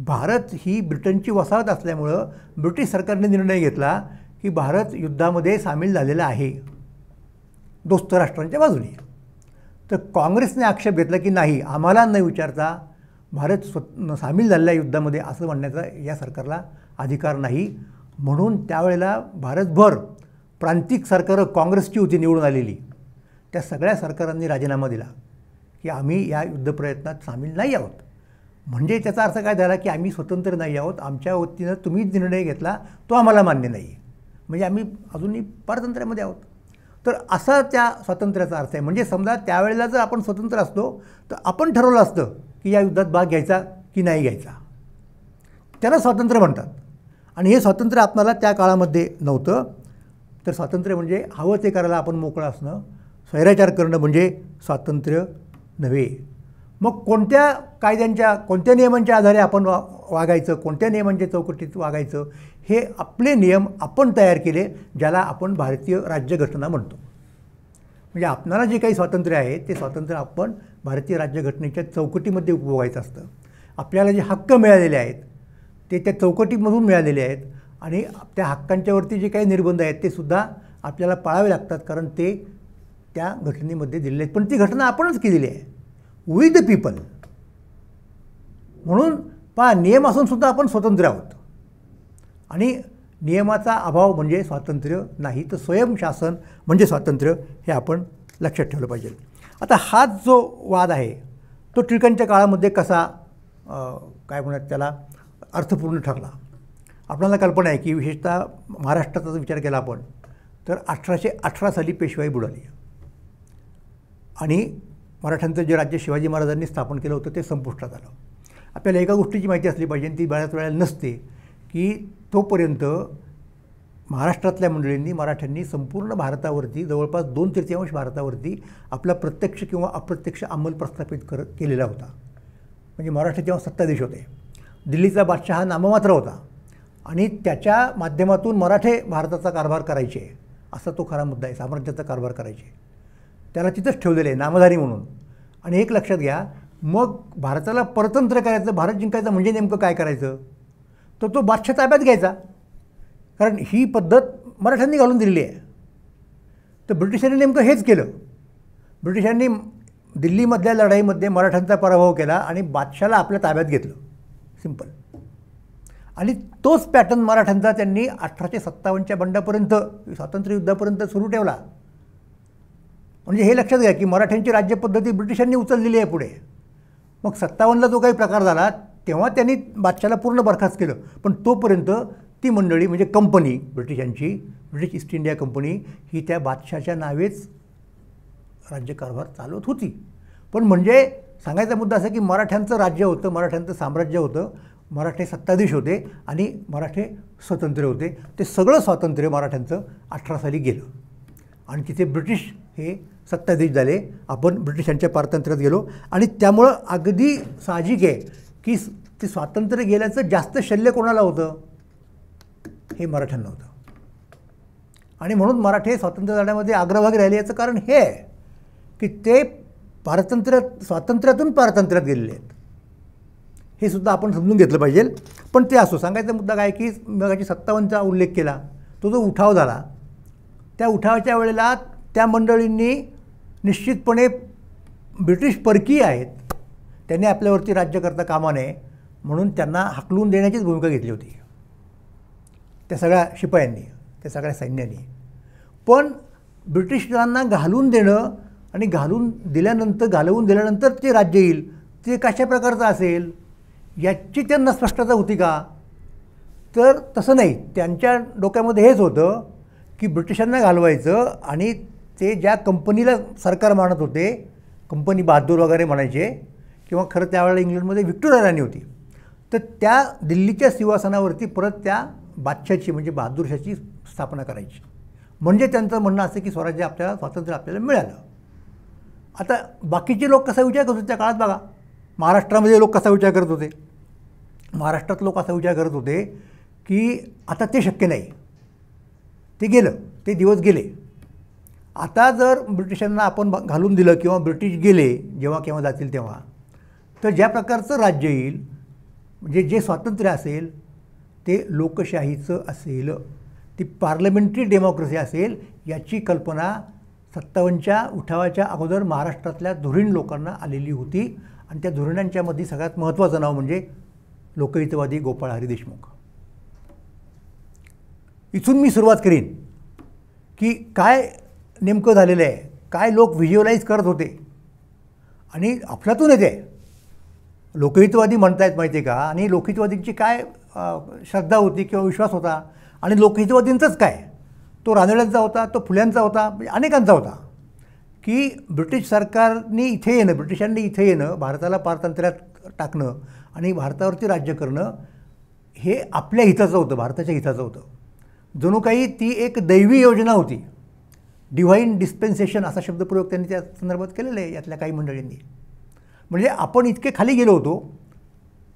भारत ही ब्रिटनची वसाहत असल्यामुळं ब्रिटिश सरकारने निर्णय घेतला की भारत युद्धामध्ये सामील झालेला आहे दोस्त राष्ट्रांच्या बाजूने. तर काँग्रेसने आक्षेप घेतला की नाही, आम्हाला न विचारता भारत सामील झालेल्या युद्धामध्ये असं म्हणण्याचा या सरकारला अधिकार नाही. म्हणून त्यावेळेला भारतभर प्रांतिक सरकारं काँग्रेसची होती निवडून आलेली, त्या सगळ्या सरकारांनी राजीनामा दिला की आम्ही या युद्धप्रयत्नात सामील नाही आहोत. म्हणजे त्याचा अर्थ काय झाला की आम्ही स्वतंत्र नाही आहोत, आमच्या वतीनं तुम्ही निर्णय घेतला तो आम्हाला मान्य नाही, म्हणजे आम्ही अजूनही पारतंत्र्यामध्ये आहोत. तर असा त्या स्वातंत्र्याचा अर्थ आहे. म्हणजे समजा त्यावेळेला जर आपण स्वतंत्र असतो तर आपण ठरवलं असतं की या युद्धात भाग घ्यायचा की नाही घ्यायचा, त्याला स्वातंत्र्य म्हणतात. आणि हे स्वातंत्र्य आपल्याला त्या काळामध्ये नव्हतं. तर स्वातंत्र्य म्हणजे हवं ते करायला आपण मोकळं असणं, स्वैराचार करणं म्हणजे स्वातंत्र्य नव्हे. मग कोणत्या कायद्यांच्या कोणत्या नियमांच्या आधारे आपण वागायचं, कोणत्या नियमांच्या चौकटीत वागायचं, हे आपले नियम आपण तयार केले, ज्याला आपण भारतीय राज्यघटना म्हणतो. म्हणजे आपणाला जे काही स्वातंत्र्य आहे ते स्वातंत्र्य आपण भारतीय राज्यघटनेच्या चौकटीमध्ये उपभोगायचं असतं. आपल्याला जे हक्क मिळालेले आहेत ते त्या चौकटीमधून मिळालेले आहेत आणि त्या हक्कांच्यावरती जे काही निर्बंध आहेत ते सुद्धा आपल्याला पाळावे लागतात, कारण ते त्या घटनेमध्ये दिलेले आहेत. पण ती घटना आपणच केलेली आहे, वी द पीपल. म्हणून पहा, नियम असून सुद्धा आपण स्वतंत्र आहोत. आणि नियमाचा अभाव म्हणजे स्वातंत्र्य नाही, तर स्वयंशासन म्हणजे स्वातंत्र्य, हे आपण लक्षात ठेवलं पाहिजे. आता हा जो वाद आहे तो टिळकांच्या काळामध्ये कसा काय म्हणतात त्याला अर्थपूर्ण ठरला. आपल्याला कल्पना आहे की विशेषतः महाराष्ट्राचा विचार केला आपण तर 1818 साली पेशवाई बुडाली आणि मराठ्यांचं जे राज्य शिवाजी महाराजांनी स्थापन केलं होतं ते संपुष्टात आलं. आपल्याला एका गोष्टीची माहिती असली पाहिजे, ती बऱ्याच वेळेला नसते, की तोपर्यंत महाराष्ट्रातल्या मंडळींनी मराठ्यांनी संपूर्ण भारतावरती जवळपास 2/3 भारतावरती आपला प्रत्यक्ष किंवा अप्रत्यक्ष अंमल प्रस्थापित केलेला होता. म्हणजे मराठे जेव्हा सत्ताधीश होते, दिल्लीचा बादशाह हा नाममात्र होता आणि त्याच्या माध्यमातून मराठे भारताचा कारभार करायचे, असा तो खरा मुद्दा आहे. साम्राज्याचा कारभार करायचे, त्याला तिथंच ठेवलेलं आहे नामधारी म्हणून. आणि एक लक्षात घ्या, मग भारताला परतंत्र करायचं, भारत जिंकायचं म्हणजे नेमकं काय करायचं, तर तो बादशाह ताब्यात घ्यायचा, कारण ही पद्धत मराठ्यांनी घालून दिलेली आहे. तर ब्रिटिशांनी नेमकं हेच केलं. ब्रिटिशांनी दिल्लीमधल्या लढाईमध्ये मराठ्यांचा पराभव केला आणि बादशाहला आपल्या ताब्यात घेतलं, सिंपल. आणि तोच पॅटर्न मराठ्यांचा त्यांनी 1857च्या बंडापर्यंत, स्वातंत्र्य युद्धापर्यंत सुरू ठेवला. म्हणजे हे लक्षात घ्या की मराठ्यांची राज्यपद्धती ब्रिटिशांनी उचललेली आहे पुढे. मग 57ला जो काही प्रकार झाला तेव्हा त्यांनी बादशाहला पूर्ण बरखास्त केलं, पण तोपर्यंत ती मंडळी म्हणजे कंपनी ब्रिटिशांची, ब्रिटिश ईस्ट इंडिया कंपनी, ही त्या बादशाहच्या नावेच राज्यकारभार चालवत होती. पण म्हणजे सांगायचा मुद्दा असा की मराठ्यांचं राज्य होतं, मराठ्यांचं साम्राज्य होतं, मराठे सत्ताधीश होते आणि मराठे स्वतंत्र होते. ते सगळं स्वातंत्र्य मराठ्यांचं 18 साली गेलं आणि तिथे ब्रिटिश हे सत्ताधीश झाले. आपण ब्रिटिशांच्या पारतंत्र्यात गेलो आणि त्यामुळं अगदी साहजिक आहे की ते स्वातंत्र्य गेल्याचं जास्त शल्य कोणाला होतं, हे मराठ्यांना होतं. आणि म्हणून मराठे स्वातंत्र्य लढ्यामध्ये अग्रभागी राहिले. याचं कारण हे आहे की ते स्वातंत्र्यातून पारतंत्र्यात गेलेले आहेत, हे सुद्धा आपण समजून घेतलं पाहिजे. पण ते असो, सांगायचा मुद्दा काय की मगाशी 57चा उल्लेख केला, तो जो उठाव झाला, त्या उठावाच्या वेळेला त्या मंडळींनी निश्चितपणे ब्रिटिश परकीय आहेत, त्यांनी आपल्यावरती राज्य करता कामा नये म्हणून त्यांना हाकलून देण्याचीच भूमिका घेतली होती त्या सगळ्या शिपायांनी, त्या सगळ्या सैन्याने. पण ब्रिटिशांना घालून देणं आणि घालवून दिल्यानंतर ते राज्य येईल, ते कशा प्रकारचं असेल याची त्यांना स्पष्टता होती का, तर तसं नाही. त्यांच्या डोक्यामध्ये हेच होतं की ब्रिटिशांना घालवायचं आणि ते ज्या कंपनीला सरकार मानत होते, कंपनी बहादूर वगैरे म्हणायचे, किंवा खरं त्यावेळेला इंग्लंडमध्ये व्हिक्टोरिया राणी होती, तर त्या दिल्लीच्या सिंहासनावरती परत त्या बादशाची म्हणजे बहादूरशाची स्थापना करायची. म्हणजे त्यांचं म्हणणं असं की स्वराज्य आपल्याला, स्वातंत्र्य आपल्याला मिळालं. आता बाकीचे लोक कसा विचार करत होते त्या काळात बघा. महाराष्ट्रामध्ये लोक कसा विचार करत होते, महाराष्ट्रात लोक असा विचार करत होते की आता ते शक्य नाही, ते गेलं, ते दिवस गेले. आता जर ब्रिटिशांना आपण घालून दिलं किंवा ब्रिटिश गेले जेव्हा केव्हा जातील तेव्हा, तर ज्या प्रकारचं राज्य येईल म्हणजे जे स्वातंत्र्य असेल ते लोकशाहीचं असेल, ती पार्लमेंटरी डेमोक्रेसी असेल, याची कल्पना 57च्या उठावाच्या अगोदर महाराष्ट्रातल्या धुरीण लोकांना आलेली होती. आणि त्या धुरीणांच्यामध्ये सगळ्यात महत्त्वाचं नाव म्हणजे लोकहितवादी गोपाळ हरी देशमुख. इथून मी सुरुवात करीन की काय नेमकं झालेलं आहे, काय लोक व्हिज्युअलाइज करत होते. आणि अफलातून येते लोकहितवादी म्हणतायत माहिती आहे का, आणि लोकहितवादींची काय श्रद्धा होती किंवा विश्वास होता, आणि लोकहितवादींचंच काय, तो रानड्यांचा होता, तो फुल्यांचा होता, म्हणजे अनेकांचा होता, की ब्रिटिश सरकारने इथे येणं, ब्रिटिशांनी इथे येणं, भारताला पारतंत्र्यात टाकणं आणि भारतावरती राज्य करणं हे आपल्या हिताचं होतं, भारताच्या हिताचं होतं. जणू काही ती एक दैवी योजना होती. डिव्हाइन डिस्पेन्सेशन असा शब्दप्रयोग त्यांनी त्या संदर्भात केलेला आहे यातल्या काही मंडळींनी. म्हणजे आपण इतके खाली गेलो होतो,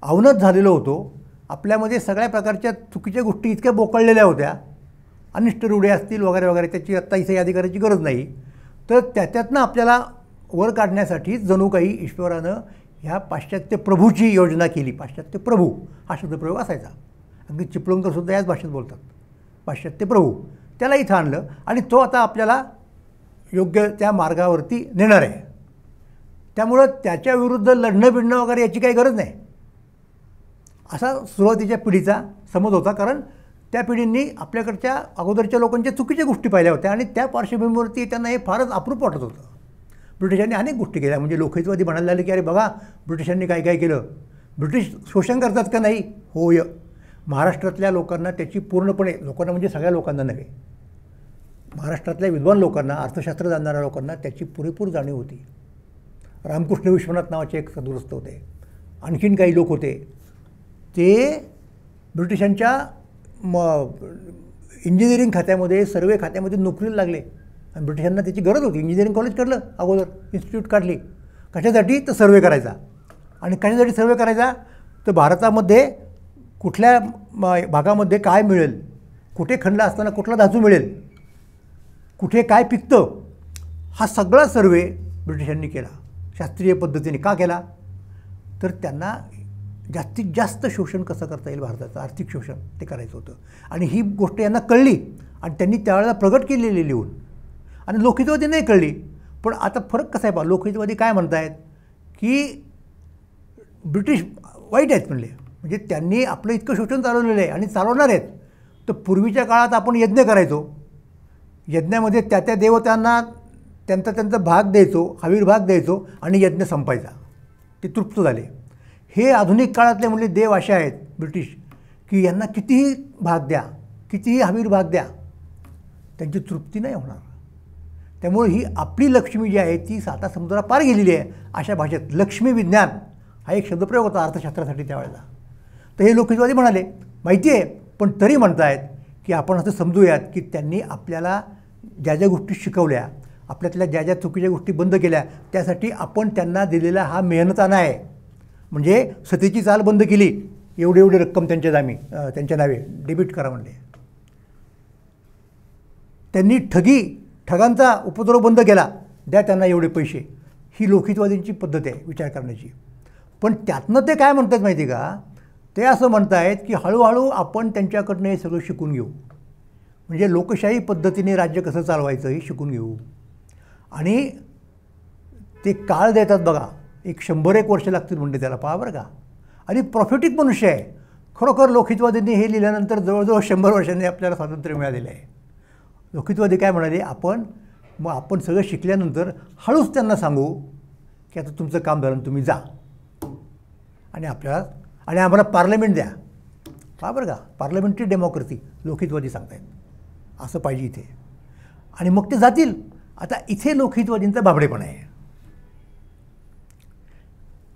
अवनत झालेलो होतो, आपल्यामध्ये सगळ्या प्रकारच्या चुकीच्या गोष्टी इतक्या बोकळलेल्या होत्या, अनिष्ट रूढी असतील वगैरे वगैरे, त्याची आत्ता इथे यादी करायची गरज नाही. तर त्याच्यातनं आपल्याला वर काढण्यासाठी जणू काही ईश्वरानं ह्या पाश्चात्य प्रभूची योजना केली. पाश्चात्य प्रभू हा शब्दप्रयोग असायचा, अगदी चिपळूणकरसुद्धा याच भाषेत बोलतात, पाश्चात्य प्रभू. त्याला इथं आणलं आणि तो आता आपल्याला योग्य त्या मार्गावरती नेणार आहे. त्यामुळं त्याच्याविरुद्ध लढणं बिडणं वगैरे याची काही गरज नाही, असा सुरुवातीच्या पिढीचा समज होता. कारण त्या पिढींनी आपल्याकडच्या अगोदरच्या लोकांच्या चुकीच्या गोष्टी पाहिल्या होत्या आणि त्या पार्श्वभूमीवरती त्यांना हे फारच अप्रूप वाटत होतं. ब्रिटिशांनी अनेक गोष्टी केल्या. म्हणजे लोकहितवादी म्हणायला लागले की अरे बघा ब्रिटिशांनी काय काय केलं, ब्रिटिश शोषण करतात का नाही. होय, महाराष्ट्रातल्या लोकांना त्याची पूर्णपणे, लोकांना म्हणजे सगळ्या लोकांना नव्हे, महाराष्ट्रातल्या विद्वान लोकांना, अर्थशास्त्र जाणणाऱ्या लोकांना त्याची पुरेपूर जाणीव होती. रामकृष्ण विश्वनाथ नावाचे एक सदुरस्त होते, आणखीन काही लोक होते, ते ब्रिटिशांच्या इंजिनिअरिंग खात्यामध्ये, सर्वे खात्यामध्ये नोकरीला लागले. आणि ब्रिटिशांना त्याची गरज होती. इंजिनिअरिंग कॉलेज काढलं अगोदर, इन्स्टिट्यूट काढली. कशासाठी? तर सर्वे करायचा. आणि कशासाठी सर्वे करायचा? तर भारतामध्ये कुठल्या भागामध्ये काय मिळेल, कुठे खंड असताना कुठला धातू मिळेल, कुठे काय पिकतं, हा सगळा सर्वे ब्रिटिशांनी केला शास्त्रीय पद्धतीने. का केला? तर त्यांना जास्तीत जास्त शोषण कसं करता येईल भारताचं, आर्थिक शोषण ते करायचं होतं. आणि ही गोष्ट यांना कळली आणि त्यांनी त्यावेळेला प्रगट केलेली लिहून. आणि लोकहितवादी नाही कळली. पण आता फरक कसा आहे पहा, लोकहितवादी काय म्हणतायत की ब्रिटिश वाईट आहेत म्हणले, म्हणजे त्यांनी आपलं इतकं शोषण चालवलेलं आहे आणि चालवणार आहेत. तर पूर्वीच्या काळात आपण यज्ञ करायचो, यज्ञामध्ये त्या त्या देवतांना त्यांचा त्यांचा भाग द्यायचो, आविर्भाग द्यायचो आणि यज्ञ संपायचा, ते तृप्त झाले. हे आधुनिक काळातले म्हणजे देव असे आहेत ब्रिटिश की यांना कितीही भाग द्या, कितीही आविर्भाग द्या, त्यांची तृप्ती नाही होणार. त्यामुळे ही आपली लक्ष्मी जी आहे ती साता समुद्रा पार गेलेली आहे. अशा भाषेत लक्ष्मी विज्ञान हा एक शब्दप्रयोग होता अर्थशास्त्रासाठी त्यावेळेला. तर हे लोकहितवादी म्हणाले माहिती आहे, पण तरी म्हणतायत की आपण असं समजूयात की त्यांनी आपल्याला ज्या ज्या गोष्टी शिकवल्या, आपल्यातल्या ज्या ज्या चुकीच्या गोष्टी बंद केल्या, त्यासाठी आपण त्यांना दिलेला हा मेहनताना आहे. म्हणजे सतीची चाल बंद केली, एवढी एवढी रक्कम त्यांच्या नावे डेबिट करा म्हणले. त्यांनी ठगांचा उपद्रव बंद केला, द्या त्यांना एवढे पैसे. ही लोकहितवादींची पद्धत आहे विचार करण्याची. पण त्यातनं ते काय म्हणतात माहिती आहे का, ते असं म्हणतायत की हळूहळू आपण त्यांच्याकडनं हे सगळं शिकून घेऊ, म्हणजे लोकशाही पद्धतीने राज्य कसं चालवायचं हे शिकून घेऊ. आणि ते काळ देतात बघा, 100-1 वर्ष लागतील म्हणजे त्याला, पहा बरं का. आणि प्रॉफिटिक मनुष्य आहे खरोखर. लोकहितवादींनी हे लिहिल्यानंतर जवळजवळ 100 वर्षांनी आपल्याला स्वातंत्र्य मिळालेलं आहे. लोकहितवादी काय म्हणाले, आपण सगळं शिकल्यानंतर हळूच त्यांना सांगू की आता तुमचं काम झालं, तुम्ही जा आणि आम्हाला पार्लमेंट द्या. पहा बरं का, पार्लमेंटरी डेमोक्रेसी लोकहितवादी सांगतायत, असं पाहिजे इथे. आणि मग ते जातील. आता इथे लोकहितवादींचा भाबडेपणा आहे,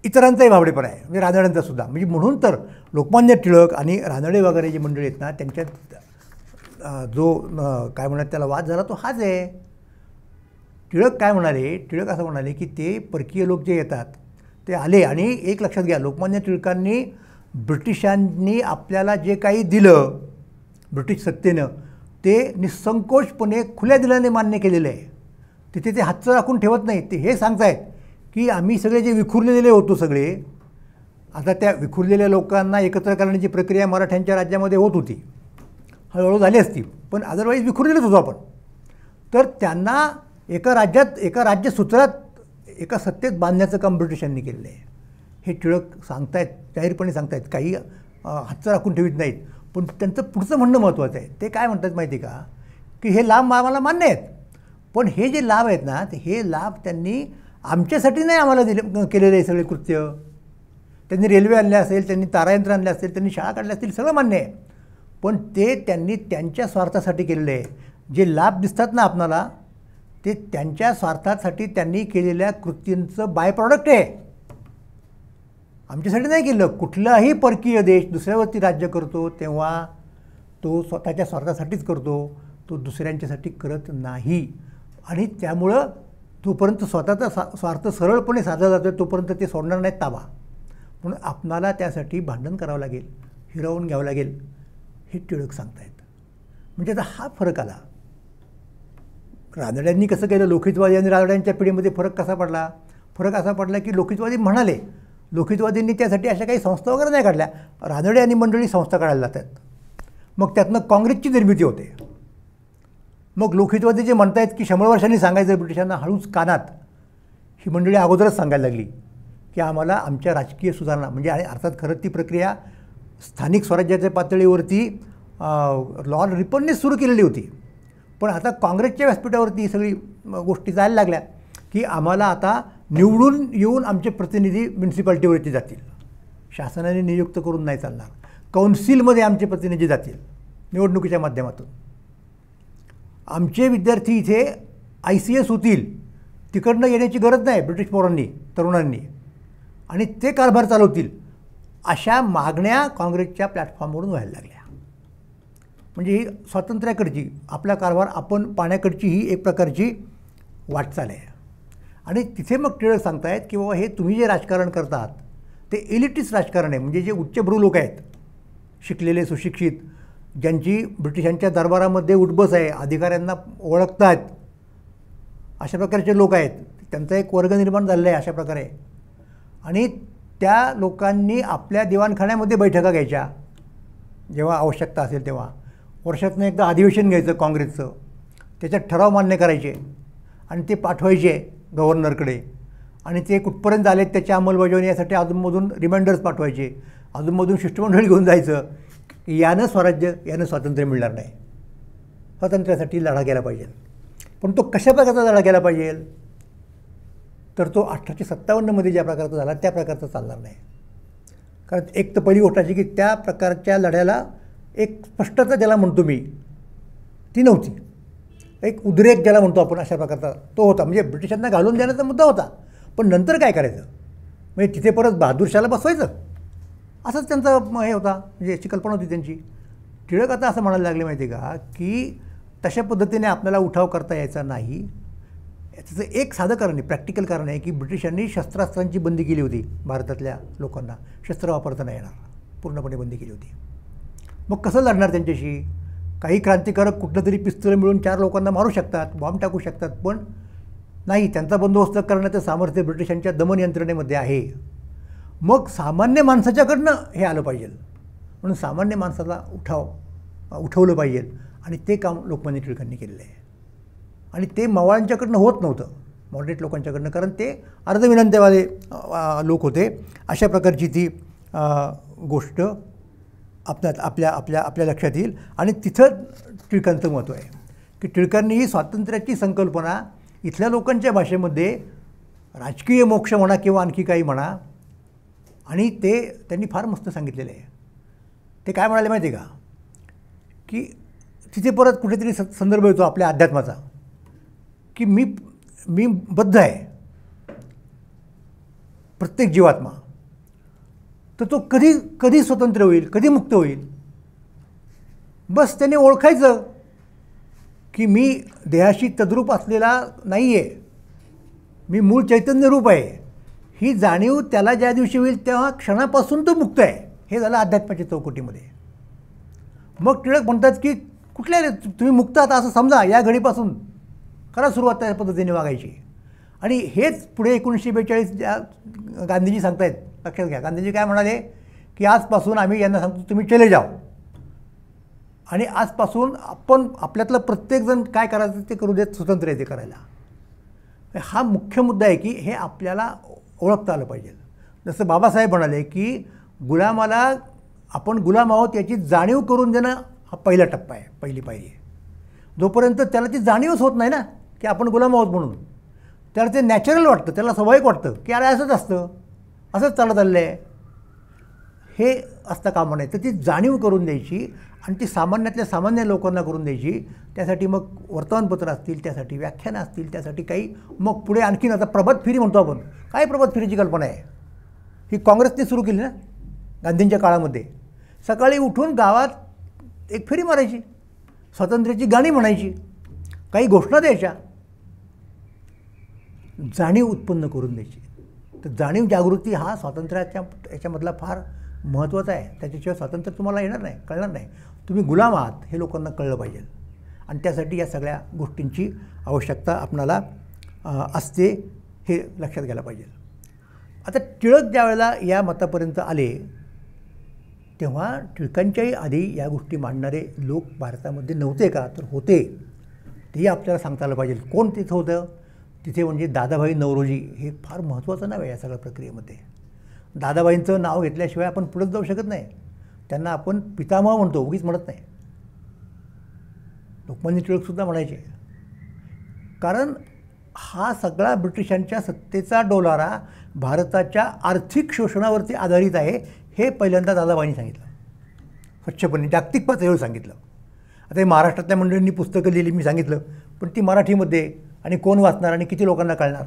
इतरांचाही भाबडेपणा आहे, म्हणजे रानड्यांचा सुद्धा. म्हणजे म्हणून तर लोकमान्य टिळक आणि रानडे वगैरे जे मंडळी आहेत ना, त्यांच्यात जो काय म्हणतात त्याला वाद झाला तो हाच आहे. टिळक असं म्हणाले की ते परकीय लोक जे येतात ते आले, आणि एक लक्षात घ्या, लोकमान्य टिळकांनी ब्रिटिशांनी आपल्याला जे काही दिलं ब्रिटिश सत्तेनं ते निसंकोचपणे खुल्या दिलाने मान्य केलेलं आहे. तिथे ते हातचं राखून ठेवत नाहीत. ते हे सांगतायत की आम्ही सगळे जे विखुरलेले होतो सगळे, आता त्या विखुरलेल्या लोकांना एकत्र करण्याची प्रक्रिया मराठ्यांच्या राज्यामध्ये होत होती, हळूहळू झाली असती, पण अदरवाईज विखुरलेलंच होतो आपण. तर त्यांना एका राज्यात एका राज्यसूत्रात एका सत्तेत बांधण्याचं काम ब्रिटिशांनी केलेलं आहे. हे टिळक सांगतायत, जाहीरपणे सांगतायत, काही हातचं राखून ठेवीत नाहीत. पण त्यांचं पुढचं म्हणणं महत्त्वाचं आहे. ते काय म्हणतात माहिती आहे का, की हे लाभ आम्हाला मान्य आहेत, पण हे जे लाभ आहेत ना, हे लाभ त्यांनी आमच्यासाठी नाही आम्हाला केलेलं आहे. सगळे कृत्य त्यांनी रेल्वे आणल्या असेल, त्यांनी तारायंत्र आणले असेल, त्यांनी शाळा काढल्या असतील, सगळं मान्य आहे, पण ते त्यांनी त्यांच्या स्वार्थासाठी केलेलं आहे. जे लाभ दिसतात ना आपणाला, ते त्यांच्या स्वार्थासाठी त्यांनी केलेल्या कृतींचं बाय प्रॉडक्ट आहे. आमच्यासाठी नाही केलं. कुठलाही परकीय देश दुसऱ्यावरती राज्य करतो तेव्हा तो स्वतःच्या स्वार्थासाठीच करतो, तो दुसऱ्यांच्यासाठी करत नाही. आणि त्यामुळं जोपर्यंत स्वतःचा स्वार्थ सरळपणे साधला जातो तोपर्यंत ते सोडणार नाहीत ताबा. म्हणून आपणाला त्यासाठी भांडण करावं लागेल, हिरावून घ्यावं लागेल, हे टिळक सांगतायत. म्हणजे आता हा फरक आला. रानड्यांनी कसं केलं, लोकहितवादी आणि रानड्यांच्या पिढीमध्ये फरक कसा पडला? फरक असा पडला की लोकहितवादी म्हणाले, लोकहितवादींनी त्यासाठी अशा काही संस्था वगैरे नाही काढल्या. रानडे आणि मंडळी संस्था काढायला जातात, मग त्यातनं काँग्रेसची निर्मिती होते. मग लोकहितवादी जे म्हणतायत की 100 वर्षांनी सांगायचं ब्रिटिशांना, हळूच कानात ही मंडळी अगोदरच सांगायला लागली की आम्हाला आमच्या राजकीय सुधारणा, म्हणजे आणि अर्थात खरं ती प्रक्रिया स्थानिक स्वराज्याच्या पातळीवरती लॉर्ड रिपननेच सुरू केलेली होती. पण आता काँग्रेसच्या व्यासपीठावरती ही सगळी गोष्टी जायला लागल्या की आम्हाला आता निवडून येऊन आमचे प्रतिनिधी म्युन्सिपाल्टीवरती जातील, शासनाने नियुक्त करून नाही चालणार, कौन्सिलमध्ये आमचे प्रतिनिधी जातील निवडणुकीच्या माध्यमातून, आमचे विद्यार्थी इथे ICS होतील, तिकडनं येण्याची गरज नाही ब्रिटिश पोरांनी, तरुणांनी, आणि ते कारभार चालवतील. अशा मागण्या काँग्रेसच्या प्लॅटफॉर्मवरून व्हायला लागल्या. म्हणजे ही स्वातंत्र्याकडची, आपला कारभार आपण पाहण्याकडची ही एक प्रकारची वाटचाल आहे. आणि तिथे मग टिळक सांगतायत की बाबा हे तुम्ही जे राजकारण करतात ते एलिटिस्ट राजकारण आहे. म्हणजे जे उच्चभ्रू लोक आहेत, शिकलेले, सुशिक्षित, ज्यांची ब्रिटिशांच्या दरबारामध्ये उठबस आहे, अधिकाऱ्यांना ओळखतात, अशा प्रकारचे लोक आहेत. त्यांचा एक वर्ग निर्माण झालेला आहे अशा प्रकारे. आणि त्या लोकांनी आपल्या दिवाणखान्यामध्ये बैठका घ्यायच्या जेव्हा आवश्यकता असेल तेव्हा. वर्षातून एकदा अधिवेशन घ्यायचं काँग्रेसचं, त्याच्यात ठराव मान्य करायचे आणि ते पाठवायचे गव्हर्नरकडे, आणि ते कुठपर्यंत आले त्याची अंमलबजावणी यासाठी अधूनमधून रिमाइंडर्स पाठवायचे, अधूनमधून शिष्टमंडळी घेऊन जायचं. यानं स्वराज्य, यानं स्वातंत्र्य मिळणार नाही, स्वातंत्र्यासाठी लढा केला पाहिजे. पण तो कशा प्रकारचा लढा केला पाहिजे? तर तो 1857मध्ये ज्या प्रकारचा झाला त्या प्रकारचा चालणार नाही. कारण एक तर पहिली गोष्ट अशी की त्या प्रकारच्या लढ्याला एक स्पष्टता ज्याला म्हणतो मी ती नव्हती. एक उद्रेक ज्याला म्हणतो आपण अशा प्रकारचा तो होता. म्हणजे ब्रिटिशांना घालून देण्याचा मुद्दा होता, पण नंतर काय करायचं, म्हणजे तिथे परत बहादूरशाला बसवायचं, असंच त्यांचं हे होता, म्हणजे याची कल्पना होती त्यांची. टिळक आता असं म्हणायला लागले माहिती आहे का, की तशा पद्धतीने आपल्याला उठाव करता यायचा नाही. त्याचं एक साधं कारण आहे, प्रॅक्टिकल कारण आहे की ब्रिटिशांनी शस्त्रास्त्रांची बंदी केली होती. भारतातल्या लोकांना शस्त्र वापरता नाही येणार, पूर्णपणे बंदी केली होती. मग कसं लढणार त्यांच्याशी? काही क्रांतिकारक कुठलं तरी पिस्तूल मिळून 4 लोकांना मारू शकतात, बॉम्ब टाकू शकतात, पण नाही, त्यांचा बंदोबस्त करण्याचं सामर्थ्य ब्रिटिशांच्या दमन यंत्रणेमध्ये आहे. मग सामान्य माणसाच्याकडनं हे आलं पाहिजे, म्हणून सामान्य माणसाला उठवलं पाहिजे, आणि ते काम लोकमान्य टिळकांनी केलेलं आहे. आणि ते मवाळांच्याकडनं होत नव्हतं, मॉडरेट लोकांच्याकडनं, कारण ते अर्धविनंत्यवाले लोक होते. अशा प्रकारची ती गोष्ट आपल्या लक्षात येईल. आणि तिथं टिळकांचं महत्त्व आहे की टिळकांनी ही स्वातंत्र्याची संकल्पना इथल्या लोकांच्या भाषेमध्ये राजकीय मोक्ष म्हणा किंवा आणखी काही म्हणा, आणि ते त्यांनी फार मस्त सांगितलेलं आहे. ते काय म्हणाले माहिती आहे का, की तिथे परत कुठेतरी संदर्भ येतो आपल्या अध्यात्माचा, की मी बद्ध आहे, प्रत्येक जीवात्मा, तर तो कधी स्वतंत्र होईल, कधी मुक्त होईल? बस त्याने ओळखायचं की मी देहाशी तद्रूप असलेला नाही आहे, मी मूळ चैतन्य रूप आहे. ही जाणीव त्याला ज्या दिवशी होईल तेव्हा क्षणापासून तो मुक्त आहे. हे झालं अध्यात्माच्या चौकटीमध्ये. मग टिळक म्हणतात की कुठल्या तुम्ही मुक्त आता असं समजा, या घडीपासून करा सुरुवात त्या पद्धतीने वागायची. आणि हेच पुढे 1942 ज्या गांधीजी सांगतायत लक्षात घ्या. गांधीजी काय म्हणाले की आजपासून आम्ही यांना सांगतो तुम्ही चले जाओ, आणि आजपासून आपण आपल्यातलं प्रत्येकजण काय करायचं ते करू देत, स्वतंत्र आहे ते करायला. हा मुख्य मुद्दा आहे की हे आपल्याला ओळखता आलं पाहिजे. जसं बाबासाहेब म्हणाले की गुलामाला आपण गुलाम आहोत याची जाणीव करून देणं हा पहिला टप्पा आहे, पहिली पायरी आहे. जोपर्यंत त्याला ती जाणीवच होत नाही ना की आपण गुलाम आहोत म्हणून, त्याला ते नॅचरल वाटतं, त्याला स्वाभाविक वाटतं की अरे असंच असतं, असंच चालत आलेलं आहे, हे असतं कामा नये. तर ती जाणीव करून द्यायची आणि ती सामान्यातल्या सामान्य लोकांना करून द्यायची. त्यासाठी मग वर्तमानपत्र असतील, त्यासाठी व्याख्यानं असतील, त्यासाठी काही मग पुढे आणखीन आता प्रभात फेरी म्हणतो आपण. काय प्रभात फेरीची कल्पना आहे? ही काँग्रेसने सुरू केली ना गांधींच्या काळामध्ये. सकाळी उठून गावात एक फेरी मारायची, स्वातंत्र्याची गाणी म्हणायची, काही घोषणा द्यायच्या, जाणीव उत्पन्न करून द्यायची. तर जाणीव जागृती हा स्वातंत्र्याच्या याच्यामधला फार महत्त्वाचा आहे. त्याच्याशिवाय स्वातंत्र्य तुम्हाला येणार नाही, कळणार नाही. तुम्ही गुलाम आहात हे लोकांना कळलं पाहिजे, आणि त्यासाठी या सगळ्या गोष्टींची आवश्यकता आपणाला असते, हे लक्षात घ्यायला पाहिजे. आता टिळक ज्या वेळेला या मतापर्यंत आले तेव्हा टिळकांच्याही आधी या गोष्टी मांडणारे लोक भारतामध्ये नव्हते का? तर होते. तेही आपल्याला सांगता आलं पाहिजे. कोण तिथं होतं? तिथे म्हणजे दादाभाई नौरोजी हे फार महत्त्वाचं नाव आहे या सगळ्या प्रक्रियेमध्ये. दादाबाईंचं नाव घेतल्याशिवाय आपण पुढे जाऊ शकत नाही. त्यांना आपण पितामह म्हणतो, उगीच म्हणत नाही. लोकमान्य टिळकसुद्धा म्हणायचे. कारण हा सगळा ब्रिटिशांच्या सत्तेचा डोलारा भारताच्या आर्थिक शोषणावरती आधारित आहे, हे पहिल्यांदा दादाबाईंनी सांगितलं, स्वच्छपणे जागतिक पातळीवर सांगितलं. आता हे महाराष्ट्रातल्या मंडळींनी पुस्तकं लिहिली, मी सांगितलं, पण ती मराठीमध्ये, आणि कोण वाचणार आणि किती लोकांना कळणार?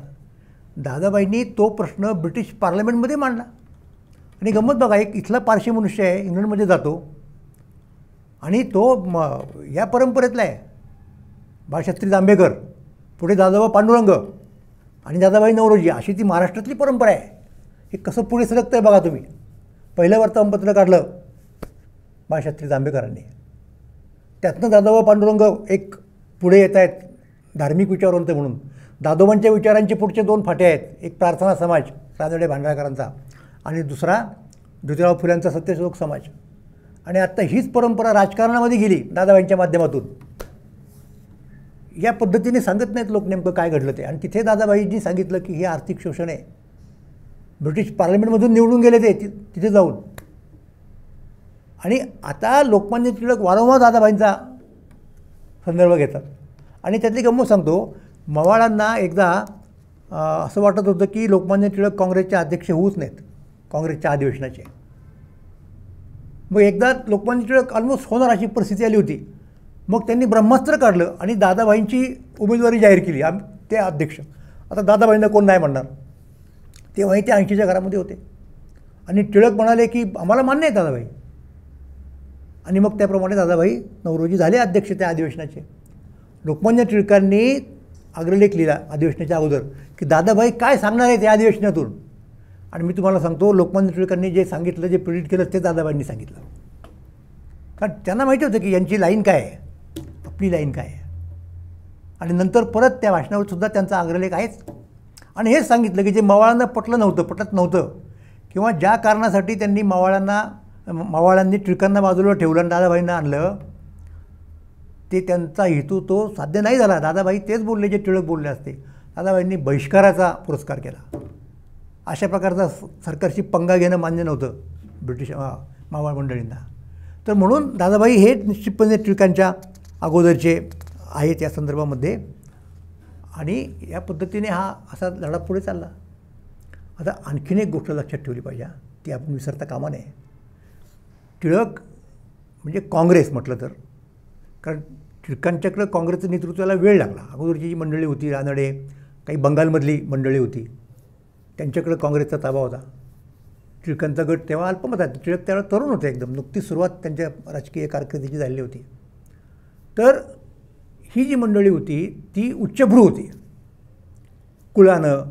दादाबाईंनी तो प्रश्न ब्रिटिश पार्लमेंटमध्ये मांडला. आणि गंमत बघा, एक इथला पारशी मनुष्य आहे, इंग्लंडमध्ये जातो आणि तो या परंपरेतला आहे, बाळशास्त्री जांभेकर, पुढे दादाबा पांडुरंग आणि दादाबाई नौरोजी, अशी ती महाराष्ट्रातली परंपरा आहे. हे कसं पुढे सरकतं आहे बघा तुम्ही. पहिलं वर्तमानपत्र काढलं बाळशास्त्री जांभेकरांनी, त्यातनं दादाबा पांडुरंग एक पुढे येत आहेत धार्मिक विचारवंत म्हणून. दादोबांच्या विचारांचे पुढचे दोन फाटे आहेत, एक प्रार्थना समाज रानडे भांडारकरांचा आणि दुसरा ज्योतिराव फुल्यांचा सत्यशोधक समाज. आणि आत्ता हीच परंपरा राजकारणामध्ये गेली दादाबाईंच्या माध्यमातून. या पद्धतीने सांगत नाहीत लोक नेमकं काय घडलं ते. आणि तिथे दादाबाईंनी सांगितलं की हे आर्थिक शोषण आहे. ब्रिटिश पार्लमेंटमधून निवडून गेले ते तिथे जाऊन. आणि आता लोकमान्य टिळक वारंवार दादाबाईंचा संदर्भ घेतात. आणि त्यातली गंमत सांगतो, मवाळांना एकदा असं वाटत होतं की लोकमान्य टिळक काँग्रेसचे अध्यक्ष होऊच नाहीत काँग्रेसच्या अधिवेशनाचे. मग एकदा लोकमान्य टिळक ऑलमोस्ट होणार अशी परिस्थिती आली होती. मग त्यांनी ब्रह्मास्त्र काढलं आणि दादाबाईंची उमेदवारी जाहीर केली, ते अध्यक्ष. आता दादाबाईंना कोण नाही म्हणणार? तेव्हाही ते 80च्या घरामध्ये होते. आणि टिळक म्हणाले की आम्हाला मान्य आहे दादाबाई. आणि मग त्याप्रमाणे दादाबाई नौरोजी झाले अध्यक्ष त्या अधिवेशनाचे. लोकमान्य टिळकांनी अग्रलेख लिहिला अधिवेशनाच्या अगोदर की दादाबाई काय सांगणार आहे त्या अधिवेशनातून. आणि मी तुम्हाला सांगतो, लोकमान्य टिळकांनी जे सांगितलं, जे प्रेरित केलं, ते दादाबाईंनी सांगितलं. कारण त्यांना माहिती होतं की यांची लाईन काय आहे, आपली लाईन काय आहे. आणि नंतर परत त्या भाषणावर सुद्धा त्यांचा अग्रलेख आहेच. आणि हेच सांगितलं की जे मवाळांना पटत नव्हतं किंवा ज्या कारणासाठी त्यांनी मवाळांनी टिळकांना बाजूला ठेवलं आणि दादाबाईंना आणलं, ते त्यांचा हेतू तो साध्य नाही झाला. दादाबाई तेच बोलले जे टिळक बोलले असते. दादाबाईंनी बहिष्काराचा पुरस्कार केला. अशा प्रकारचा सरकारशी पंगा घेणं मान्य नव्हतं ब्रिटिश मावळ मंडळींना. तर म्हणून दादाबाई हे निश्चितपणे टिळकांच्या अगोदरचे आहेत या संदर्भामध्ये. आणि या पद्धतीने हा असा लढा पुढे चालला. आता आणखीन एक गोष्ट लक्षात ठेवली पाहिजे, ती आपण विसरता कामा नये. टिळक म्हणजे काँग्रेस म्हटलं तर, कारण टिळकांच्याकडं काँग्रेसच्या नेतृत्वाला वेळ लागला. अगोदरची जी मंडळी होती, रानडे, काही बंगालमधली मंडळी होती, त्यांच्याकडं काँग्रेसचा ताबा होता. टिळकांचा गट तेव्हा अल्पमतात. टिळक त्यावेळेला तरुण होते एकदम, नुकतीच सुरुवात त्यांच्या राजकीय कारकिर्दीची झालेली होती. तर ही जी मंडळी होती ती उच्चभ्रू होती, कुळानं,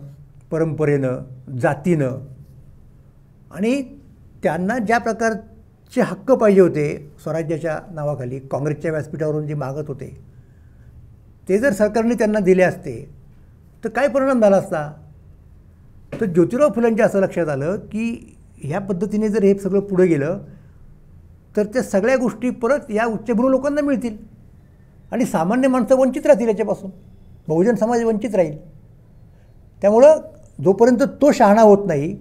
परंपरेनं, जातीनं. आणि त्यांना ज्या प्रकारचे हक्क पाहिजे होते स्वराज्याच्या नावाखाली काँग्रेसच्या व्यासपीठावरून जे मागत होते, ते जर सरकारने त्यांना दिले असते तर काय परिणाम झाला असता? तर ज्योतिराव फुलेंच्या असं लक्षात आलं की ह्या पद्धतीने जर हे सगळं पुढे गेलं तर त्या सगळ्या गोष्टी परत या उच्चभ्रू लोकांना मिळतील आणि सामान्य माणसं वंचित राहतील याच्यापासून, बहुजन समाज वंचित राहील. त्यामुळं जोपर्यंत तो शहाणा होत नाही,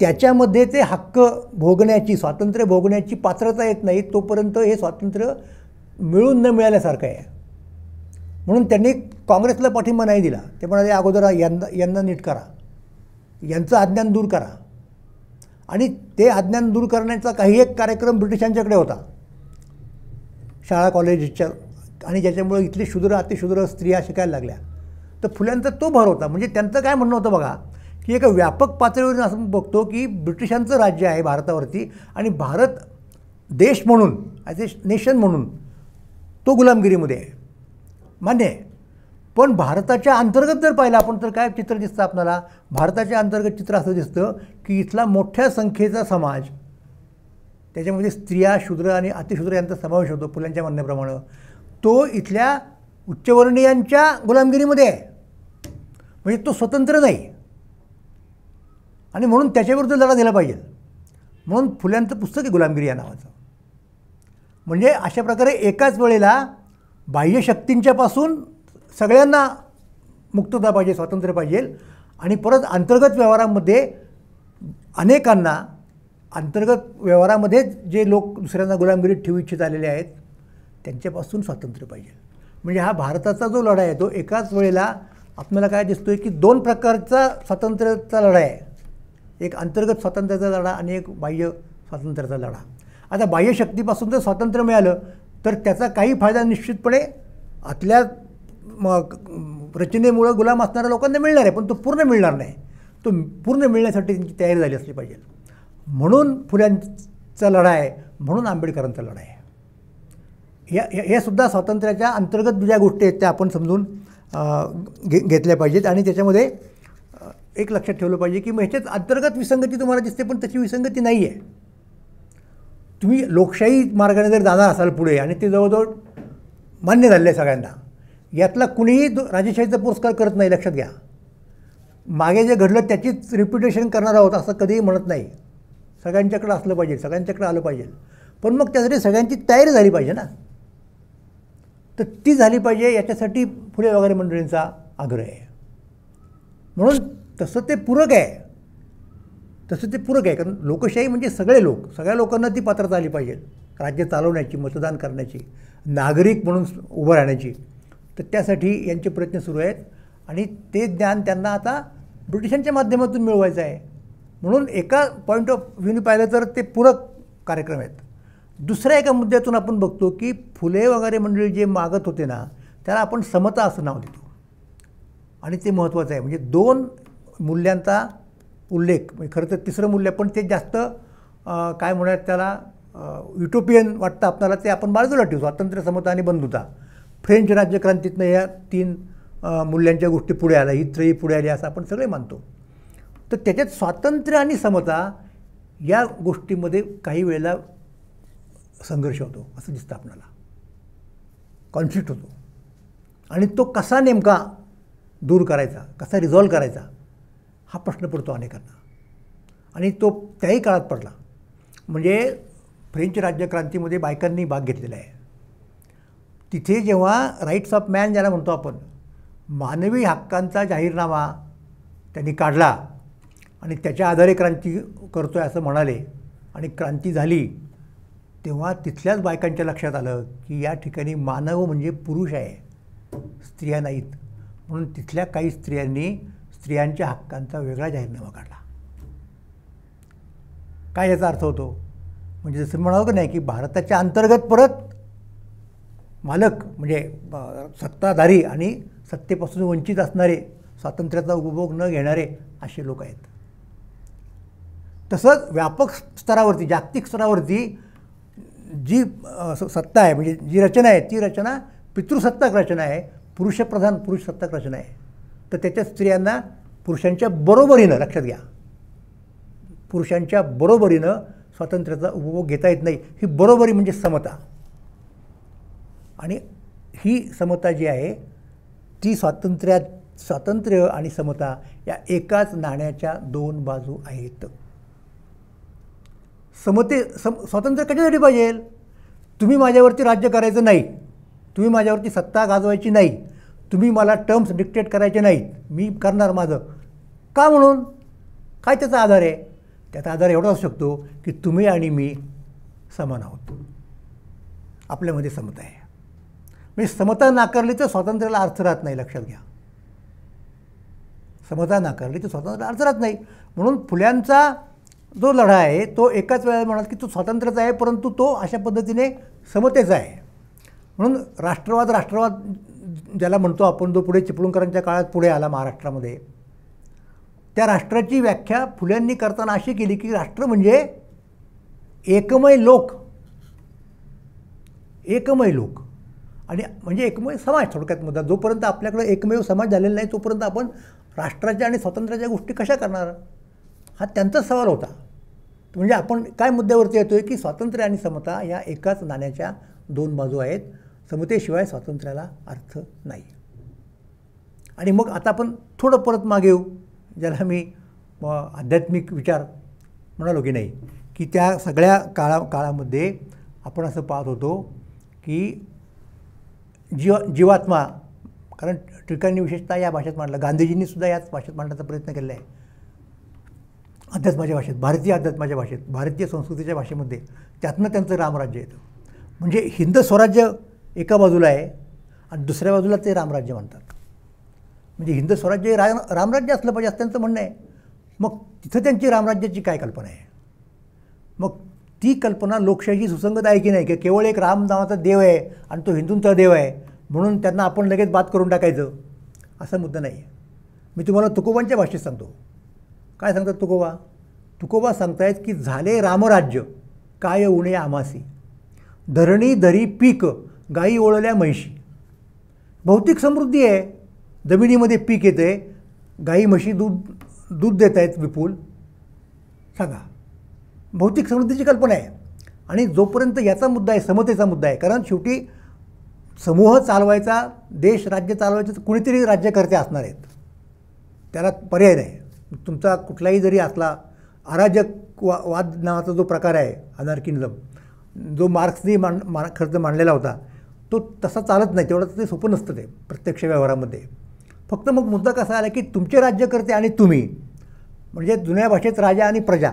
त्याच्यामध्ये ते हक्क भोगण्याची, स्वातंत्र्य भोगण्याची पात्रता येत नाही, तोपर्यंत हे स्वातंत्र्य मिळून न मिळाल्यासारखं आहे. म्हणून त्यांनी काँग्रेसला पाठिंबा नाही दिला. ते म्हणाले अगोदर यांना नीट करा, यांचं अज्ञान दूर करा. आणि ते अज्ञान दूर करण्याचा काही एक कार्यक्रम ब्रिटिशांच्याकडे होता शाळा कॉलेजच्या, आणि ज्याच्यामुळे इथले शूद्र अतिशूद्र स्त्रिया शिकायला लागल्या. तर फुल्यांचा तो भर होता. म्हणजे त्यांचं काय म्हणणं होतं बघा, की एका व्यापक पातळीवर असं बघतो की ब्रिटिशांचं राज्य आहे भारतावरती आणि भारत देश म्हणून, ॲज ए नेशन म्हणून तो गुलामगिरीमध्ये आहे, मान्य आहे. पण भारताच्या अंतर्गत जर पाहिलं आपण तर काय चित्र दिसतं आपल्याला? भारताच्या अंतर्गत चित्र असं दिसतं की इथला मोठ्या संख्येचा समाज, त्याच्यामध्ये स्त्रिया, शूद्र आणि अतिशूद्र यांचा समावेश होतो फुल्यांच्या म्हणण्याप्रमाणे, तो इथल्या उच्चवर्णीयांच्या गुलामगिरीमध्ये आहे. म्हणजे तो स्वतंत्र नाही आणि म्हणून त्याच्याविरुद्ध लढा दिला पाहिजे. म्हणून फुल्यांचं पुस्तक आहे गुलामगिरी या नावाचं. म्हणजे अशा प्रकारे एकाच वेळेला बाह्य शक्तींच्यापासून सगळ्यांना मुक्तता पाहिजे, स्वातंत्र्य पाहिजे, आणि परत अंतर्गत व्यवहारामध्ये अनेकांना, अंतर्गत व्यवहारामध्ये जे लोक दुसऱ्यांना गुलामगिरीत ठेवू इच्छित आलेले आहेत त्यांच्यापासून स्वातंत्र्य पाहिजे. म्हणजे हा भारताचा जो लढा आहे तो एकाच वेळेला आपल्याला काय दिसतो आहे की दोन प्रकारचा स्वातंत्र्याचा लढा आहे. एक अंतर्गत स्वातंत्र्याचा लढा आणि एक बाह्य स्वातंत्र्याचा लढा. आता बाह्य शक्तीपासून जर स्वातंत्र्य मिळालं तर त्याचा काही फायदा निश्चितपणे आतल्या रचनेमुळं गुलाम असणाऱ्या लोकांना मिळणार आहे, पण तो पूर्ण मिळणार नाही. तो पूर्ण मिळण्यासाठी त्यांची तयारी झाली असली पाहिजे. म्हणून फुल्यांचा लढा आहे, म्हणून आंबेडकरांचा लढा आहे. हे सुद्धा स्वातंत्र्याच्या अंतर्गत ज्या गोष्टी आहेत त्या आपण समजून घेतल्या पाहिजेत. आणि त्याच्यामध्ये एक लक्षात ठेवलं पाहिजे की ह्याच्यात अंतर्गत विसंगती तुम्हाला दिसते, पण त्याची विसंगती नाही आहे. तुम्ही लोकशाही मार्गाने जर जाणार असाल पुढे, आणि ते जवळजवळ मान्य झालेलं आहे सगळ्यांना, यातला कुणीही राजेशाहीचा पुरस्कार करत नाही, लक्षात घ्या. मागे जे घडलं त्याचीच रिप्युटेशन करणार आहोत असं कधीही म्हणत नाही. सगळ्यांच्याकडे असलं पाहिजे, सगळ्यांच्याकडे आलं पाहिजे, पण मग त्यासाठी सगळ्यांची तयारी झाली पाहिजे ना. तर ती झाली पाहिजे, याच्यासाठी फुले वगैरे मंडळींचा आग्रह आहे. म्हणून तसं ते पूरक आहे, कारण लोकशाही म्हणजे सगळे लोक, सगळ्या लोकांना ती पात्रता आली पाहिजे राज्य चालवण्याची, मतदान करण्याची, नागरिक म्हणून उभं राहण्याची. तर त्यासाठी यांचे प्रयत्न सुरू आहेत आणि ते ज्ञान त्यांना आता ब्रिटिशांच्या माध्यमातून मिळवायचं आहे. म्हणून एका पॉईंट ऑफ व्ह्यूने पाहिलं तर ते पूरक कार्यक्रम आहेत. दुसऱ्या एका मुद्द्यातून आपण बघतो की फुले वगैरे मंडळी जे मागत होते ना, त्याला आपण समता असं नाव देतो आणि ते महत्त्वाचं आहे. म्हणजे दोन मूल्यांचा उल्लेख, म्हणजे खरं तर तिसरं मूल्य, पण ते जास्त काय म्हणूयात त्याला युटोपियन वाटतं आपल्याला, ते आपण बाजूला ठेवू. स्वातंत्र्य, समता आणि बंधुता. फ्रेंच राज्यक्रांतीतनं या तीन मूल्यांच्या गोष्टी पुढे आल्या, ही त्रयी पुढे आली असं आपण सगळे मानतो. तर त्याच्यात स्वातंत्र्य आणि समता या गोष्टीमध्ये काही वेळेला संघर्ष होतो असं दिसतं आपल्याला, कॉन्फ्लिक्ट होतो. आणि तो कसा नेमका दूर करायचा, कसा रिझॉल्व करायचा, हा प्रश्न पडतो अनेकांना. आणि तो त्याही काळात पडला. म्हणजे फ्रेंच राज्यक्रांतीमध्ये बायकांनी भाग घेतलेला आहे. तिथे जेव्हा राईट्स ऑफ मॅन ज्याला म्हणतो आपण, मानवी हक्कांचा जाहीरनामा त्यांनी काढला आणि त्याच्या आधारे क्रांती करतो आहे असं म्हणाले आणि क्रांती झाली, तेव्हा तिथल्याच बायकांच्या लक्षात आलं की या ठिकाणी मानव म्हणजे पुरुष आहे, स्त्रिया नाहीत. म्हणून तिथल्या काही स्त्रियांनी स्त्रियांच्या हक्कांचा वेगळा जाहीरनामा काढला. काय याचा अर्थ होतो? म्हणजे जसं म्हणावं की नाही की भारताच्या अंतर्गत परत मालक म्हणजे सत्ताधारी आणि सत्तेपासून वंचित असणारे, स्वातंत्र्याचा उपभोग न घेणारे असे लोक आहेत. तसंच व्यापक स्तरावरती, जागतिक स्तरावरती जी सत्ता आहे, म्हणजे जी रचना आहे, ती रचना पितृसत्ताक रचना आहे, पुरुषप्रधान पुरुषसत्ताक रचना आहे. तर त्याच्यात स्त्रियांना पुरुषांच्या बरोबरीनं, लक्षात घ्या, पुरुषांच्या बरोबरीनं स्वातंत्र्याचा उपभोग घेता येत नाही. ही बरोबरी म्हणजे समता. आणि ही समता जी आहे ती स्वातंत्र्य आणि समता या एकाच नाण्याच्या दोन बाजू आहेत. स्वातंत्र्य कशासाठी पाहिजे? तुम्ही माझ्यावरती राज्य करायचं नाही, तुम्ही माझ्यावरती सत्ता गाजवायची नाही, तुम्ही मला टर्म्स डिक्टेट करायचे नाहीत, मी करणार माझं. का म्हणून? काय त्याचा आधार आहे? त्याचा आधार एवढा असू शकतो की तुम्ही आणि मी समान आहोत, आपल्यामध्ये समता आहे. म्हणजे समता नाकारली तर स्वातंत्र्याला अर्थ राहत नाही, लक्षात घ्या. समता नाकारली तर स्वातंत्र्याला अर्थ राहत नाही. म्हणून फुल्यांचा जो लढा आहे तो एकाच वेळेला म्हणाल की तो स्वातंत्र्याचा आहे, परंतु तो अशा पद्धतीने समतेचा आहे. म्हणून राष्ट्रवाद ज्याला म्हणतो आपण, जो पुढे चिपळूणकरांच्या काळात पुढे आला महाराष्ट्रामध्ये, त्या राष्ट्राची व्याख्या फुल्यांनी करताना अशी केली की राष्ट्र म्हणजे एकमय लोक, एकमय लोक आणि म्हणजे एकमय समाज. थोडक्यात मुद्दा, जोपर्यंत आपल्याकडे एकमेव समाज झालेला नाही तोपर्यंत आपण राष्ट्राच्या आणि स्वातंत्र्याच्या गोष्टी कशा करणार, हा त्यांचाच सवाल होता. म्हणजे आपण काय मुद्द्यावरती येतोय की स्वातंत्र्य आणि समता या एकाच नाण्याच्या दोन बाजू आहेत, समतेशिवाय स्वातंत्र्याला अर्थ नाही. आणि मग आता आपण थोडं परत मागे येऊ, ज्याला मी आध्यात्मिक विचार म्हणालो की नाही, की त्या सगळ्या काळामध्ये आपण असं पाहत होतो की जीवात्मा, कारण टिळकांनी विशेषतः या भाषेत मांडलं, गांधीजींनी सुद्धा याच भाषेत मांडण्याचा प्रयत्न केला आहे, अध्यात्माच्या भाषेत, भारतीय अध्यात्माच्या भाषेत, भारतीय संस्कृतीच्या भाषेमध्ये. त्यातनं त्यांचं रामराज्य येतं. म्हणजे हिंद स्वराज्य एका बाजूला आहे आणि दुसऱ्या बाजूला ते रामराज्य म्हणतात. म्हणजे हिंद स्वराज्य हे रामराज्य असलं पाहिजे असं त्यांचं म्हणणं आहे. मग तिथं त्यांची रामराज्याची काय कल्पना आहे? मग ती कल्पना लोकशाहीची सुसंगत आहे की नाही, की केवळ एक राम नावाचा देव आहे आणि तो हिंदूंचा देव आहे म्हणून त्यांना आपण लगेच बाद करून टाकायचं, असा मुद्दा नाही आहे. मी तुम्हाला तुकोबांच्या भाषेत सांगतो. काय सांगतात तुकोबा सांगतायत की झाले रामराज्य काय उणे आमासी, धरणी धरी पीक गायी ओळल्या म्हैशी. भौतिक समृद्धी आहे, जमिनीमध्ये पीक येते, गाई म्हशी दूध देत आहेत विपुल. सांगा, भौतिक समृद्धीची कल्पना आहे. आणि जोपर्यंत याचा मुद्दा आहे, समतेचा मुद्दा आहे, कारण शेवटी समूह चालवायचा, देश राज्य चालवायचं तर कुणीतरी राज्यकर्ते असणार आहेत, त्याला पर्याय नाही. तुमचा कुठलाही जरी असला अराजकवाद नावाचा जो प्रकार आहे, अनार्किनिझम, जो मार्क्सनी खर्च मांडलेला होता, तो तसा चालत नाही. तेवढं ते सोपं नसतं ते प्रत्यक्ष व्यवहारामध्ये. फक्त मग मुद्दा कसा आला की तुमचे राज्यकर्ते आणि तुम्ही, म्हणजे जुन्या भाषेत राजा आणि प्रजा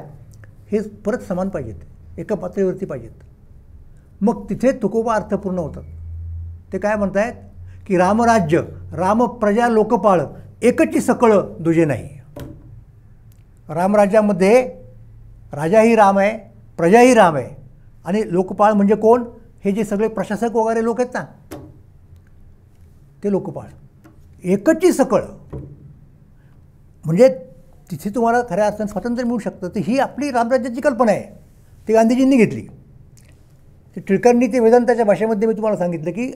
हे परत समान पाहिजेत, एका पातळीवरती पाहिजेत. मग तिथे तुकोबा अर्थपूर्ण होतात. ते काय म्हणतायत की रामराज्य, राम प्रजा लोकपाळ, एकची सकळ दुजे नाही. रामराज्यामध्ये राजाही राम आहे, प्रजाही राम आहे, आणि लोकपाळ म्हणजे कोण? हे जे सगळे प्रशासक वगैरे लोक आहेत ना, ते लोकपाळ. एकची सकळ म्हणजे तिथे तुम्हाला खऱ्या अर्थाने स्वातंत्र्य मिळू शकतं. तर ही आपली रामराज्याची कल्पना आहे, ती गांधीजींनी घेतली. ते टिळकांनी ते वेदांताच्या भाषेमध्ये मी तुम्हाला सांगितलं की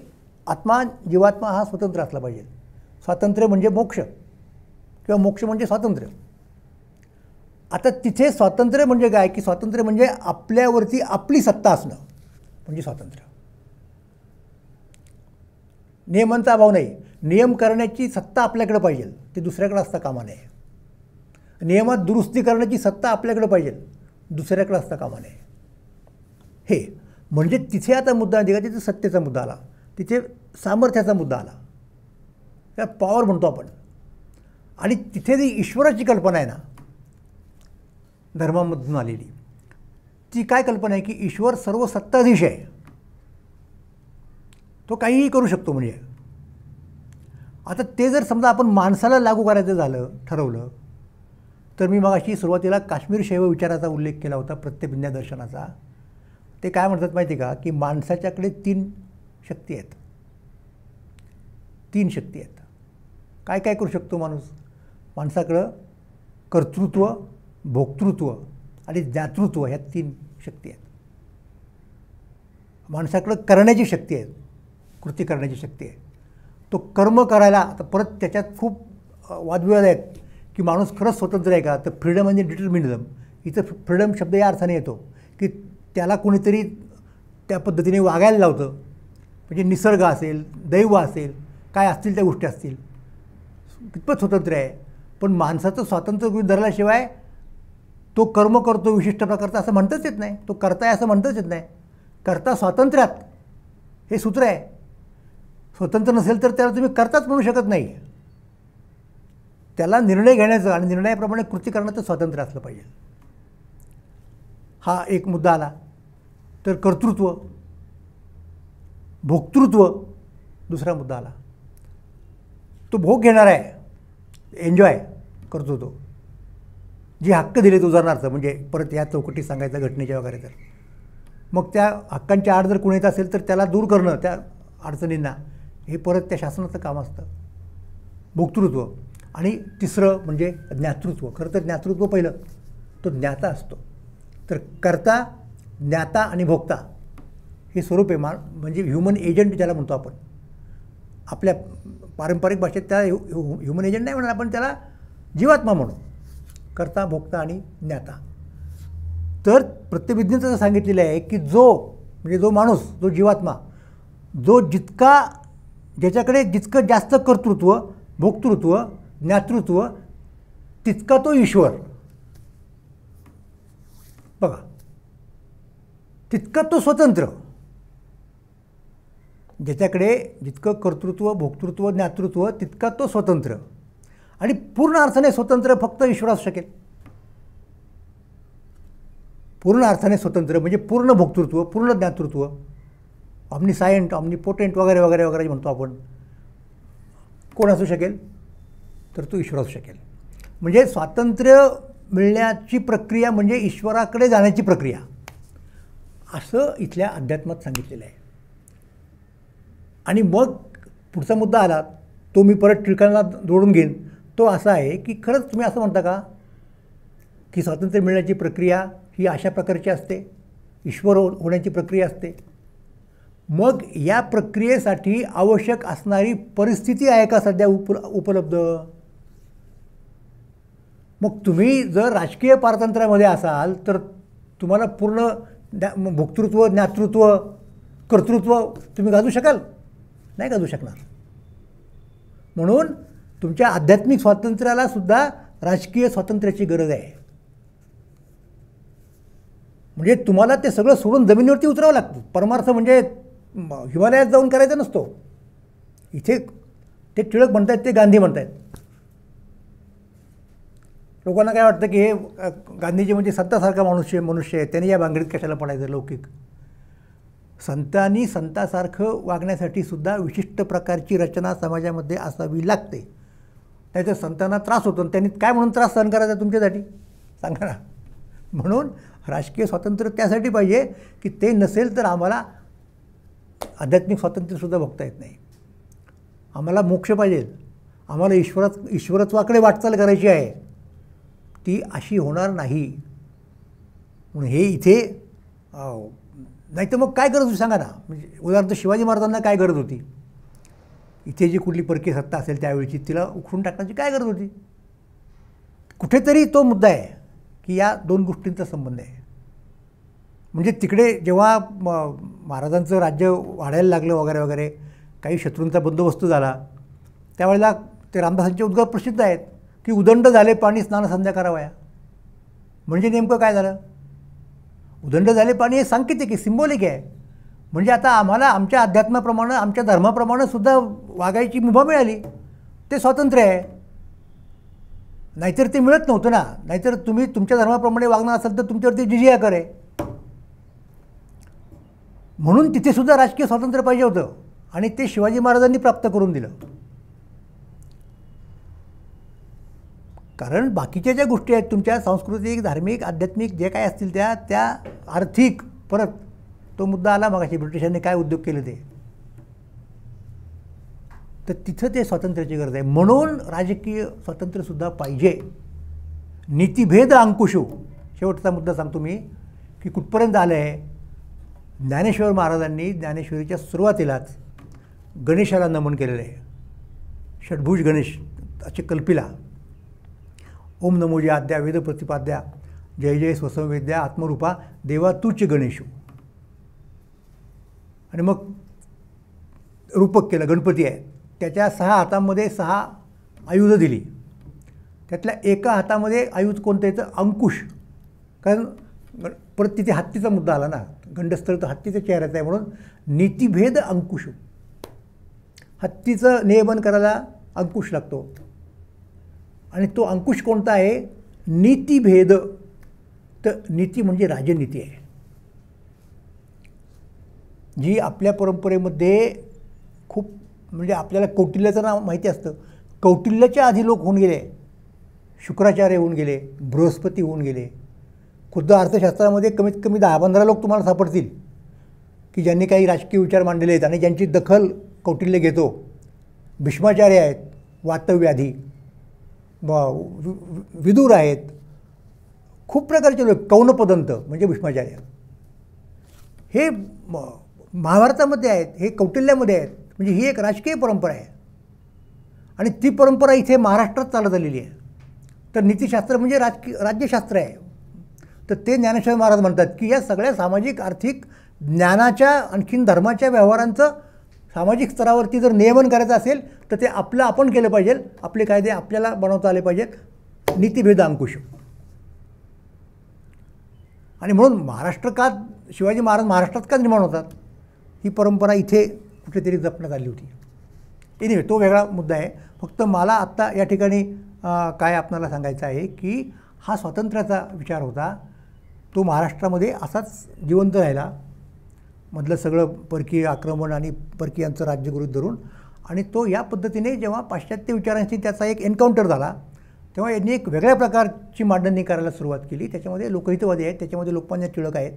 आत्मा, जीवात्मा हा स्वतंत्र असला पाहिजे. स्वातंत्र्य म्हणजे मोक्ष किंवा मोक्ष म्हणजे स्वातंत्र्य. आता तिथे स्वातंत्र्य म्हणजे काय की स्वातंत्र्य म्हणजे आपल्यावरती आपली सत्ता असणं म्हणजे स्वातंत्र्य. नियमांचा अभाव नाही, नियम करण्याची सत्ता आपल्याकडे पाहिजे, ते दुसऱ्याकडे असता कामा नये. नियमात दुरुस्ती करण्याची सत्ता आपल्याकडे पाहिजे, दुसऱ्याकडे असता कामा नये. हे म्हणजे तिथे आता मुद्दा म्हणजे का, तिथे सत्तेचा मुद्दा आला, तिथे सामर्थ्याचा मुद्दा आला, त्या पॉवर म्हणतो आपण. आणि तिथे जी ईश्वराची कल्पना आहे ना, धर्मामधून आलेली, ती काय कल्पना आहे की ईश्वर सर्व सत्ताधीश आहे, तो काहीही करू शकतो. म्हणजे आता ते जर समजा आपण माणसाला लागू करायचं झालं, ठरवलं, तर मी मगाशी सुरुवातीला काश्मीर शैव विचाराचा उल्लेख केला होता, प्रत्यभिज्ञा दर्शनाचा. ते काय म्हणतात माहिती का की माणसाच्याकडे 3 शक्ती आहेत. 3 शक्ती आहेत. काय काय करू शकतो माणूस? माणसाकडं कर्तृत्व, भोक्तृत्व आणि ज्ञातृत्व ह्या 3 शक्ती आहेत. माणसाकडं करण्याची शक्ती आहे, कृती करण्याची शक्ती आहे. तो कर्म करायला, आता परत त्याच्यात खूप वादविवाद आहेत की माणूस खरंच स्वतंत्र आहे का, तर फ्रीडम म्हणजे डिटर्मिनिझम. इथं फ्रीडम शब्द या अर्थाने येतो की त्याला कोणीतरी त्या पद्धतीने वागायला लावतं. म्हणजे निसर्ग असेल, दैव असेल, काय असतील त्या गोष्टी असतील, कितपत स्वतंत्र आहे. पण माणसाचं स्वातंत्र्य गृहीत धरल्याशिवाय तो कर्म करतो विशिष्ट प्रकारचा असं म्हणताच येत नाही, तो कर्ता आहे असं म्हणताच येत नाही. कर्ता स्वातंत्र्यात हे सूत्र आहे. स्वतंत्र नसेल तर त्याला तुम्ही कर्ताच म्हणू शकत नाही. त्याला निर्णय घेण्याचं आणि निर्णयाप्रमाणे कृती करण्याचं स्वातंत्र्य असलं पाहिजे. हा एक मुद्दा आला. तर कर्तृत्व, भोक्तृत्व दुसरा मुद्दा आला. तो भोग घेणार आहे, एन्जॉय करतो तो, जे हक्क दिलेत उदाहरणार्थ, म्हणजे परत या चौकटीत सांगायचं घटनेच्या वगैरे, तर मग त्या हक्कांच्या आड जर कोणी येत असेल तर त्याला दूर करणं त्या अडचणींना, हे परत त्या शासनाचं काम असतं. भोक्तृत्व. आणि तिसरं म्हणजे ज्ञातृत्व. खरं तर ज्ञातृत्व पहिलं, तो ज्ञाता असतो. तर कर्ता, ज्ञाता आणि भोक्ता हे स्वरूप आहे. म्हणजे ह्युमन एजंट ज्याला म्हणतो आपण, आपल्या पारंपरिक भाषेत त्या ह्युमन एजंट नाही म्हणणार आपण, त्याला जीवात्मा म्हणू. कर्ता, भोक्ता आणि ज्ञाता. तर प्रत्यभिज्ञेचं असं सांगितलेलं आहे की जो माणूस, जो जीवात्मा, जो ज्याच्याकडे जितकं जास्त कर्तृत्व, भोक्तृत्व, ज्ञातृत्व, तितका तो ईश्वर. बघा, तितका तो स्वतंत्र. ज्याच्याकडे जितकं कर्तृत्व, भोक्तृत्व, ज्ञातृत्व, तितका तो स्वतंत्र. आणि पूर्ण अर्थाने स्वतंत्र फक्त ईश्वर असू शकेल. पूर्ण अर्थाने स्वतंत्र म्हणजे पूर्ण भोक्तृत्व, पूर्ण ज्ञातृत्व, ऑमनिसायंट, ऑमनिपोटेंट वगैरे वगैरे वगैरे म्हणतो आपण, कोण असू शकेल? तर तो ईश्वर असू शकेल. म्हणजे स्वातंत्र्य मिळण्याची प्रक्रिया म्हणजे ईश्वराकडे जाण्याची प्रक्रिया, असं इथल्या अध्यात्मात सांगितलेलं आहे. आणि मग पुढचा मुद्दा आला, तो मी परत टिळकांना जोडून घेईन. तो असा आहे की खरंच तुम्ही असं म्हणता का की स्वातंत्र्य मिळण्याची प्रक्रिया ही अशा प्रकारची असते, ईश्वर होण्याची प्रक्रिया असते? मग या प्रक्रियेसाठी आवश्यक असणारी परिस्थिती आहे का सध्या उपलब्ध? मग तुम्ही जर राजकीय पारतंत्र्यामध्ये असाल तर तुम्हाला पूर्ण भोक्तृत्व, ज्ञातृत्व, कर्तृत्व तुम्ही गाजू शकाल? नाही गाजू शकणार. म्हणून तुमच्या आध्यात्मिक स्वातंत्र्याला सुद्धा राजकीय स्वातंत्र्याची गरज आहे. म्हणजे तुम्हाला ते सगळं सोडून जमिनीवरती उतरावं लागतं. परमार्थ म्हणजे हिमालयात जाऊन करायचा नसतो. इथे ते टिळक म्हणतायत, ते गांधी म्हणतायत. लोकांना काय वाटतं की हे गांधीजी म्हणजे संतासारखा मनुष्य आहे, त्यांनी या भांगडीत कशाला पडायचं लौकिक. संतांनी संतासारखं वागण्यासाठी सुद्धा विशिष्ट प्रकारची रचना समाजामध्ये असावी लागते. नाहीतर संतांना त्रास होतो. त्यांनी काय म्हणून त्रास सहन करायचा तुमच्यासाठी सांगा ना. म्हणून राजकीय स्वातंत्र्य त्यासाठी पाहिजे की ते नसेल तर आम्हाला आध्यात्मिक स्वातंत्र्यसुद्धा भोगता येत नाही. आम्हाला मोक्ष पाहिजे, आम्हाला ईश्वरत्वाकडे वाटचाल करायची आहे, ती अशी होणार नाही. म्हणून हे इथे नाही तर मग काय गरज होती सांगा ना. म्हणजे उदाहरणार्थ शिवाजी महाराजांना काय गरज होती? इथे जी कुठली परकीय सत्ता असेल त्यावेळची तिला उखडून टाकण्याची काय गरज होती? कुठेतरी तो मुद्दा आहे की या दोन गोष्टींचा संबंध आहे. म्हणजे तिकडे जेव्हा महाराजांचं राज्य वाढायला लागलं वगैरे वगैरे, काही शत्रूंचा बंदोबस्त झाला, त्यावेळेला ते रामदासांचे उद्गार प्रसिद्ध आहेत की उदंड झाले पाणी स्नान संध्या करावया. म्हणजे नेमकं काय झालं? उदंड झाले पाणी हे सांकेतिक आहे, सिम्बॉलिक आहे. म्हणजे आता आम्हाला आमच्या अध्यात्माप्रमाणे, आमच्या धर्माप्रमाणे सुद्धा वागायची मुभा मिळाली, ते स्वातंत्र्य आहे. नाहीतर ते मिळत नव्हतं ना. नाहीतर तुम्ही तुमच्या धर्माप्रमाणे वागणार असाल तर तुमच्यावरती जिजिया कर आहे. म्हणून तिथे सुद्धा राजकीय स्वातंत्र्य पाहिजे होतं आणि ते शिवाजी महाराजांनी प्राप्त करून दिलं. कारण बाकीच्या ज्या गोष्टी आहेत तुमच्या सांस्कृतिक, धार्मिक, आध्यात्मिक जे काय असतील त्या आर्थिक, परत तो मुद्दा आला मगाशी ब्रिटिशांनी काय उद्योग केले ते, तर तिथं ते स्वातंत्र्याची गरज आहे. म्हणून राजकीय स्वातंत्र्यसुद्धा पाहिजे. नीतिभेद अंकुशो, शेवटचा मुद्दा सांगतो मी की कुठपर्यंत आलं आहे. ज्ञानेश्वर महाराजांनी ज्ञानेश्वरीच्या सुरुवातीलाच गणेशाला नमन केलेलं आहे. षड्भुज गणेश असे कल्पिला. ओम नमोजी आद्या वेद प्रतिपाद्या जय जय स्वसंवेद्या आत्मरूपा देवा तूच गणेशू. आणि मग रूपक केलं, गणपती आहे. त्याच्या 6 हातांमध्ये 6 आयुधं दिली. त्यातल्या एका हातामध्ये आयुध कोणतं येतं? अंकुश. कारण परत तिथे हत्तीचा मुद्दा आला ना, गंडस्थळ तर हत्तीच्या चेहऱ्याचा आहे, म्हणून नीतिभेद अंकुश. हत्तीचं नियमन करायला अंकुश लागतो आणि तो अंकुश कोणता आहे? नीतिभेद. तर नीती म्हणजे राजनीती आहे, जी आपल्या परंपरेमध्ये खूप, म्हणजे आपल्याला कौटिल्याचं नाव माहिती असतं. कौटिल्याच्या आधी लोक होऊन गेले, शुक्राचार्य होऊन गेले, बृहस्पती होऊन गेले. खुद्द अर्थशास्त्रामध्ये कमीत कमी 10-15 लोक तुम्हाला सापडतील की ज्यांनी काही राजकीय विचार मांडलेले आहेत आणि ज्यांची दखल कौटिल्य घेतो. भीष्माचार्य आहेत, वातव्याधी, विदुर आहेत, खूप प्रकारचे लोक. कौनपदंत म्हणजे भीष्माचार्य, हे महाभारतामध्ये आहेत, हे कौटिल्यामध्ये आहेत. म्हणजे ही एक राजकीय परंपरा आहे आणि ती परंपरा इथे महाराष्ट्रात चालत आलेली आहे. तर नीतिशास्त्र म्हणजे राज्यशास्त्र आहे. तर ते ज्ञानेश्वर महाराज म्हणतात की या सगळ्या सामाजिक आर्थिक ज्ञानाच्या आणखीन धर्माच्या व्यवहारांचं सामाजिक स्तरावरती जर नियमन करायचं असेल तर ते आपलं आपण केलं पाहिजे. आपले कायदे आपल्याला बनवता आले पाहिजेत. नीतिभेद अंकुश. आणि म्हणून महाराष्ट्र का, शिवाजी महाराज महाराष्ट्रात का निर्माण होतात? ही परंपरा इथे कुठेतरी जपण्यात आली होती. एनिवे, तो वेगळा मुद्दा आहे. फक्त मला आत्ता या ठिकाणी काय आपल्याला सांगायचं आहे की हा स्वातंत्र्याचा विचार होता, तो महाराष्ट्रामध्ये असाच जिवंत राहिला. मधलं सगळं परकीय आक्रमण आणि परकीयांचं राज्यगृहीत धरून, आणि तो या पद्धतीने जेव्हा पाश्चात्य विचारांशी त्याचा एक एन्काउंटर झाला तेव्हा यांनी एक वेगळ्या प्रकारची मांडणी करायला सुरुवात केली. त्याच्यामध्ये लोकहितवादी आहेत, त्याच्यामध्ये लोकमान्य टिळक आहेत,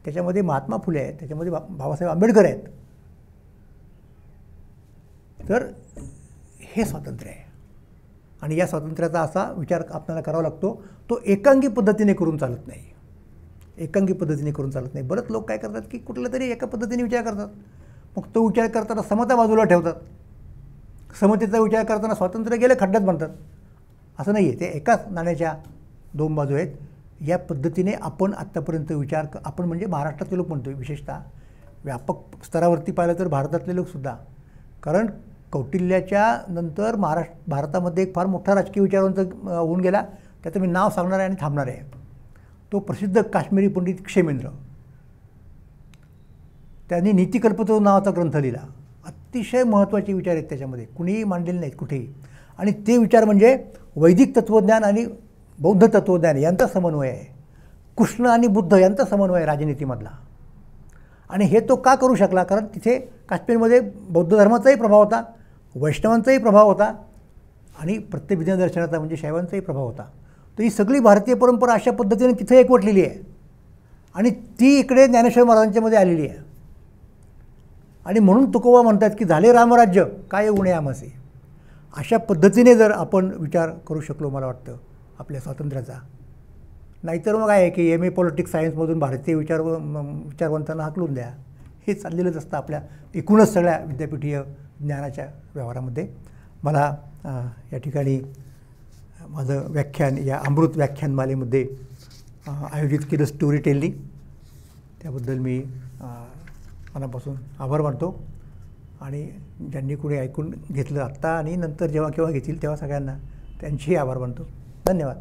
त्याच्यामध्ये महात्मा फुले आहेत, त्याच्यामध्ये बाबासाहेब आंबेडकर आहेत. तर हे स्वातंत्र्य आहे आणि या स्वातंत्र्याचा असा विचार आपल्याला करावा लागतो. तो एकांगी पद्धतीने करून चालत नाही, एकांगी पद्धतीने करून चालत नाही. बरेच लोक काय करतात की कुठला तरी एका पद्धतीने विचार करतात, मग तो विचार करताना समता बाजूला ठेवतात. समतेचा विचार करताना स्वातंत्र्य गेलं खड्ड्यात म्हणतात. असं नाही आहे, ते एकाच नाण्याच्या दोन बाजू आहेत. या पद्धतीने आपण आत्तापर्यंत विचार, आपण म्हणजे महाराष्ट्रातले लोक म्हणतो, विशेषतः व्यापक स्तरावरती पाहिलं तर भारतातले लोकसुद्धा, कारण कौटिल्याच्या नंतर भारतामध्ये एक फार मोठा राजकीय विचारांचा होऊन गेला. त्याचं मी नाव सांगणार आहे आणि थांबणार आहे. तो प्रसिद्ध काश्मीरी पंडित क्षेमेंद्र, त्यांनी नीतिकल्पतो नावाचा ग्रंथ लिहिला. अतिशय महत्त्वाचे विचार आहेत त्याच्यामध्ये, कुणीही मांडलेले नाहीत कुठेही. आणि ते विचार म्हणजे वैदिक तत्त्वज्ञान आणि बौद्ध तत्त्वज्ञान यांचा समन्वय आहे. कृष्ण आणि बुद्ध यांचा समन्वय आहे राजनीतीमधला. आणि हे तो का करू शकला? कारण तिथे काश्मीरमध्ये बौद्ध धर्माचाही प्रभाव होता, वैष्णवांचाही प्रभाव होता आणि प्रत्यभिज्ञान दर्शनाचा म्हणजे शैवांचाही प्रभाव होता. तर ही सगळी भारतीय परंपरा अशा पद्धतीने तिथे एकवटलेली आहे आणि ती इकडे ज्ञानेश्वर महाराजांच्यामध्ये आलेली आहे. आणि म्हणून तुकोबा म्हणतात की झाले रामराज्य काय उणे आमसे. अशा पद्धतीने जर आपण विचार करू शकलो, मला वाटतं आपल्या स्वातंत्र्याचा, नाहीतर मग आहे की MA पॉलिटिक्स सायन्समधून भारतीय विचारवंतांना हाकलून द्या, हे चाललेलंच असतं आपल्या एकूणच सगळ्या विद्यापीठीय ज्ञानाच्या व्यवहारामध्ये. मला या ठिकाणी माझं व्याख्यान या अमृत व्याख्यानमालेमध्ये आयोजित केलं स्टोरी टेलिंग, त्याबद्दल मी मनापासून आभार मानतो. आणि ज्यांनी कोणी ऐकून घेतलं आत्ता आणि नंतर जेव्हा केव्हा घेतील तेव्हा सगळ्यांना त्यांचेही आभार मानतो. धन्यवाद.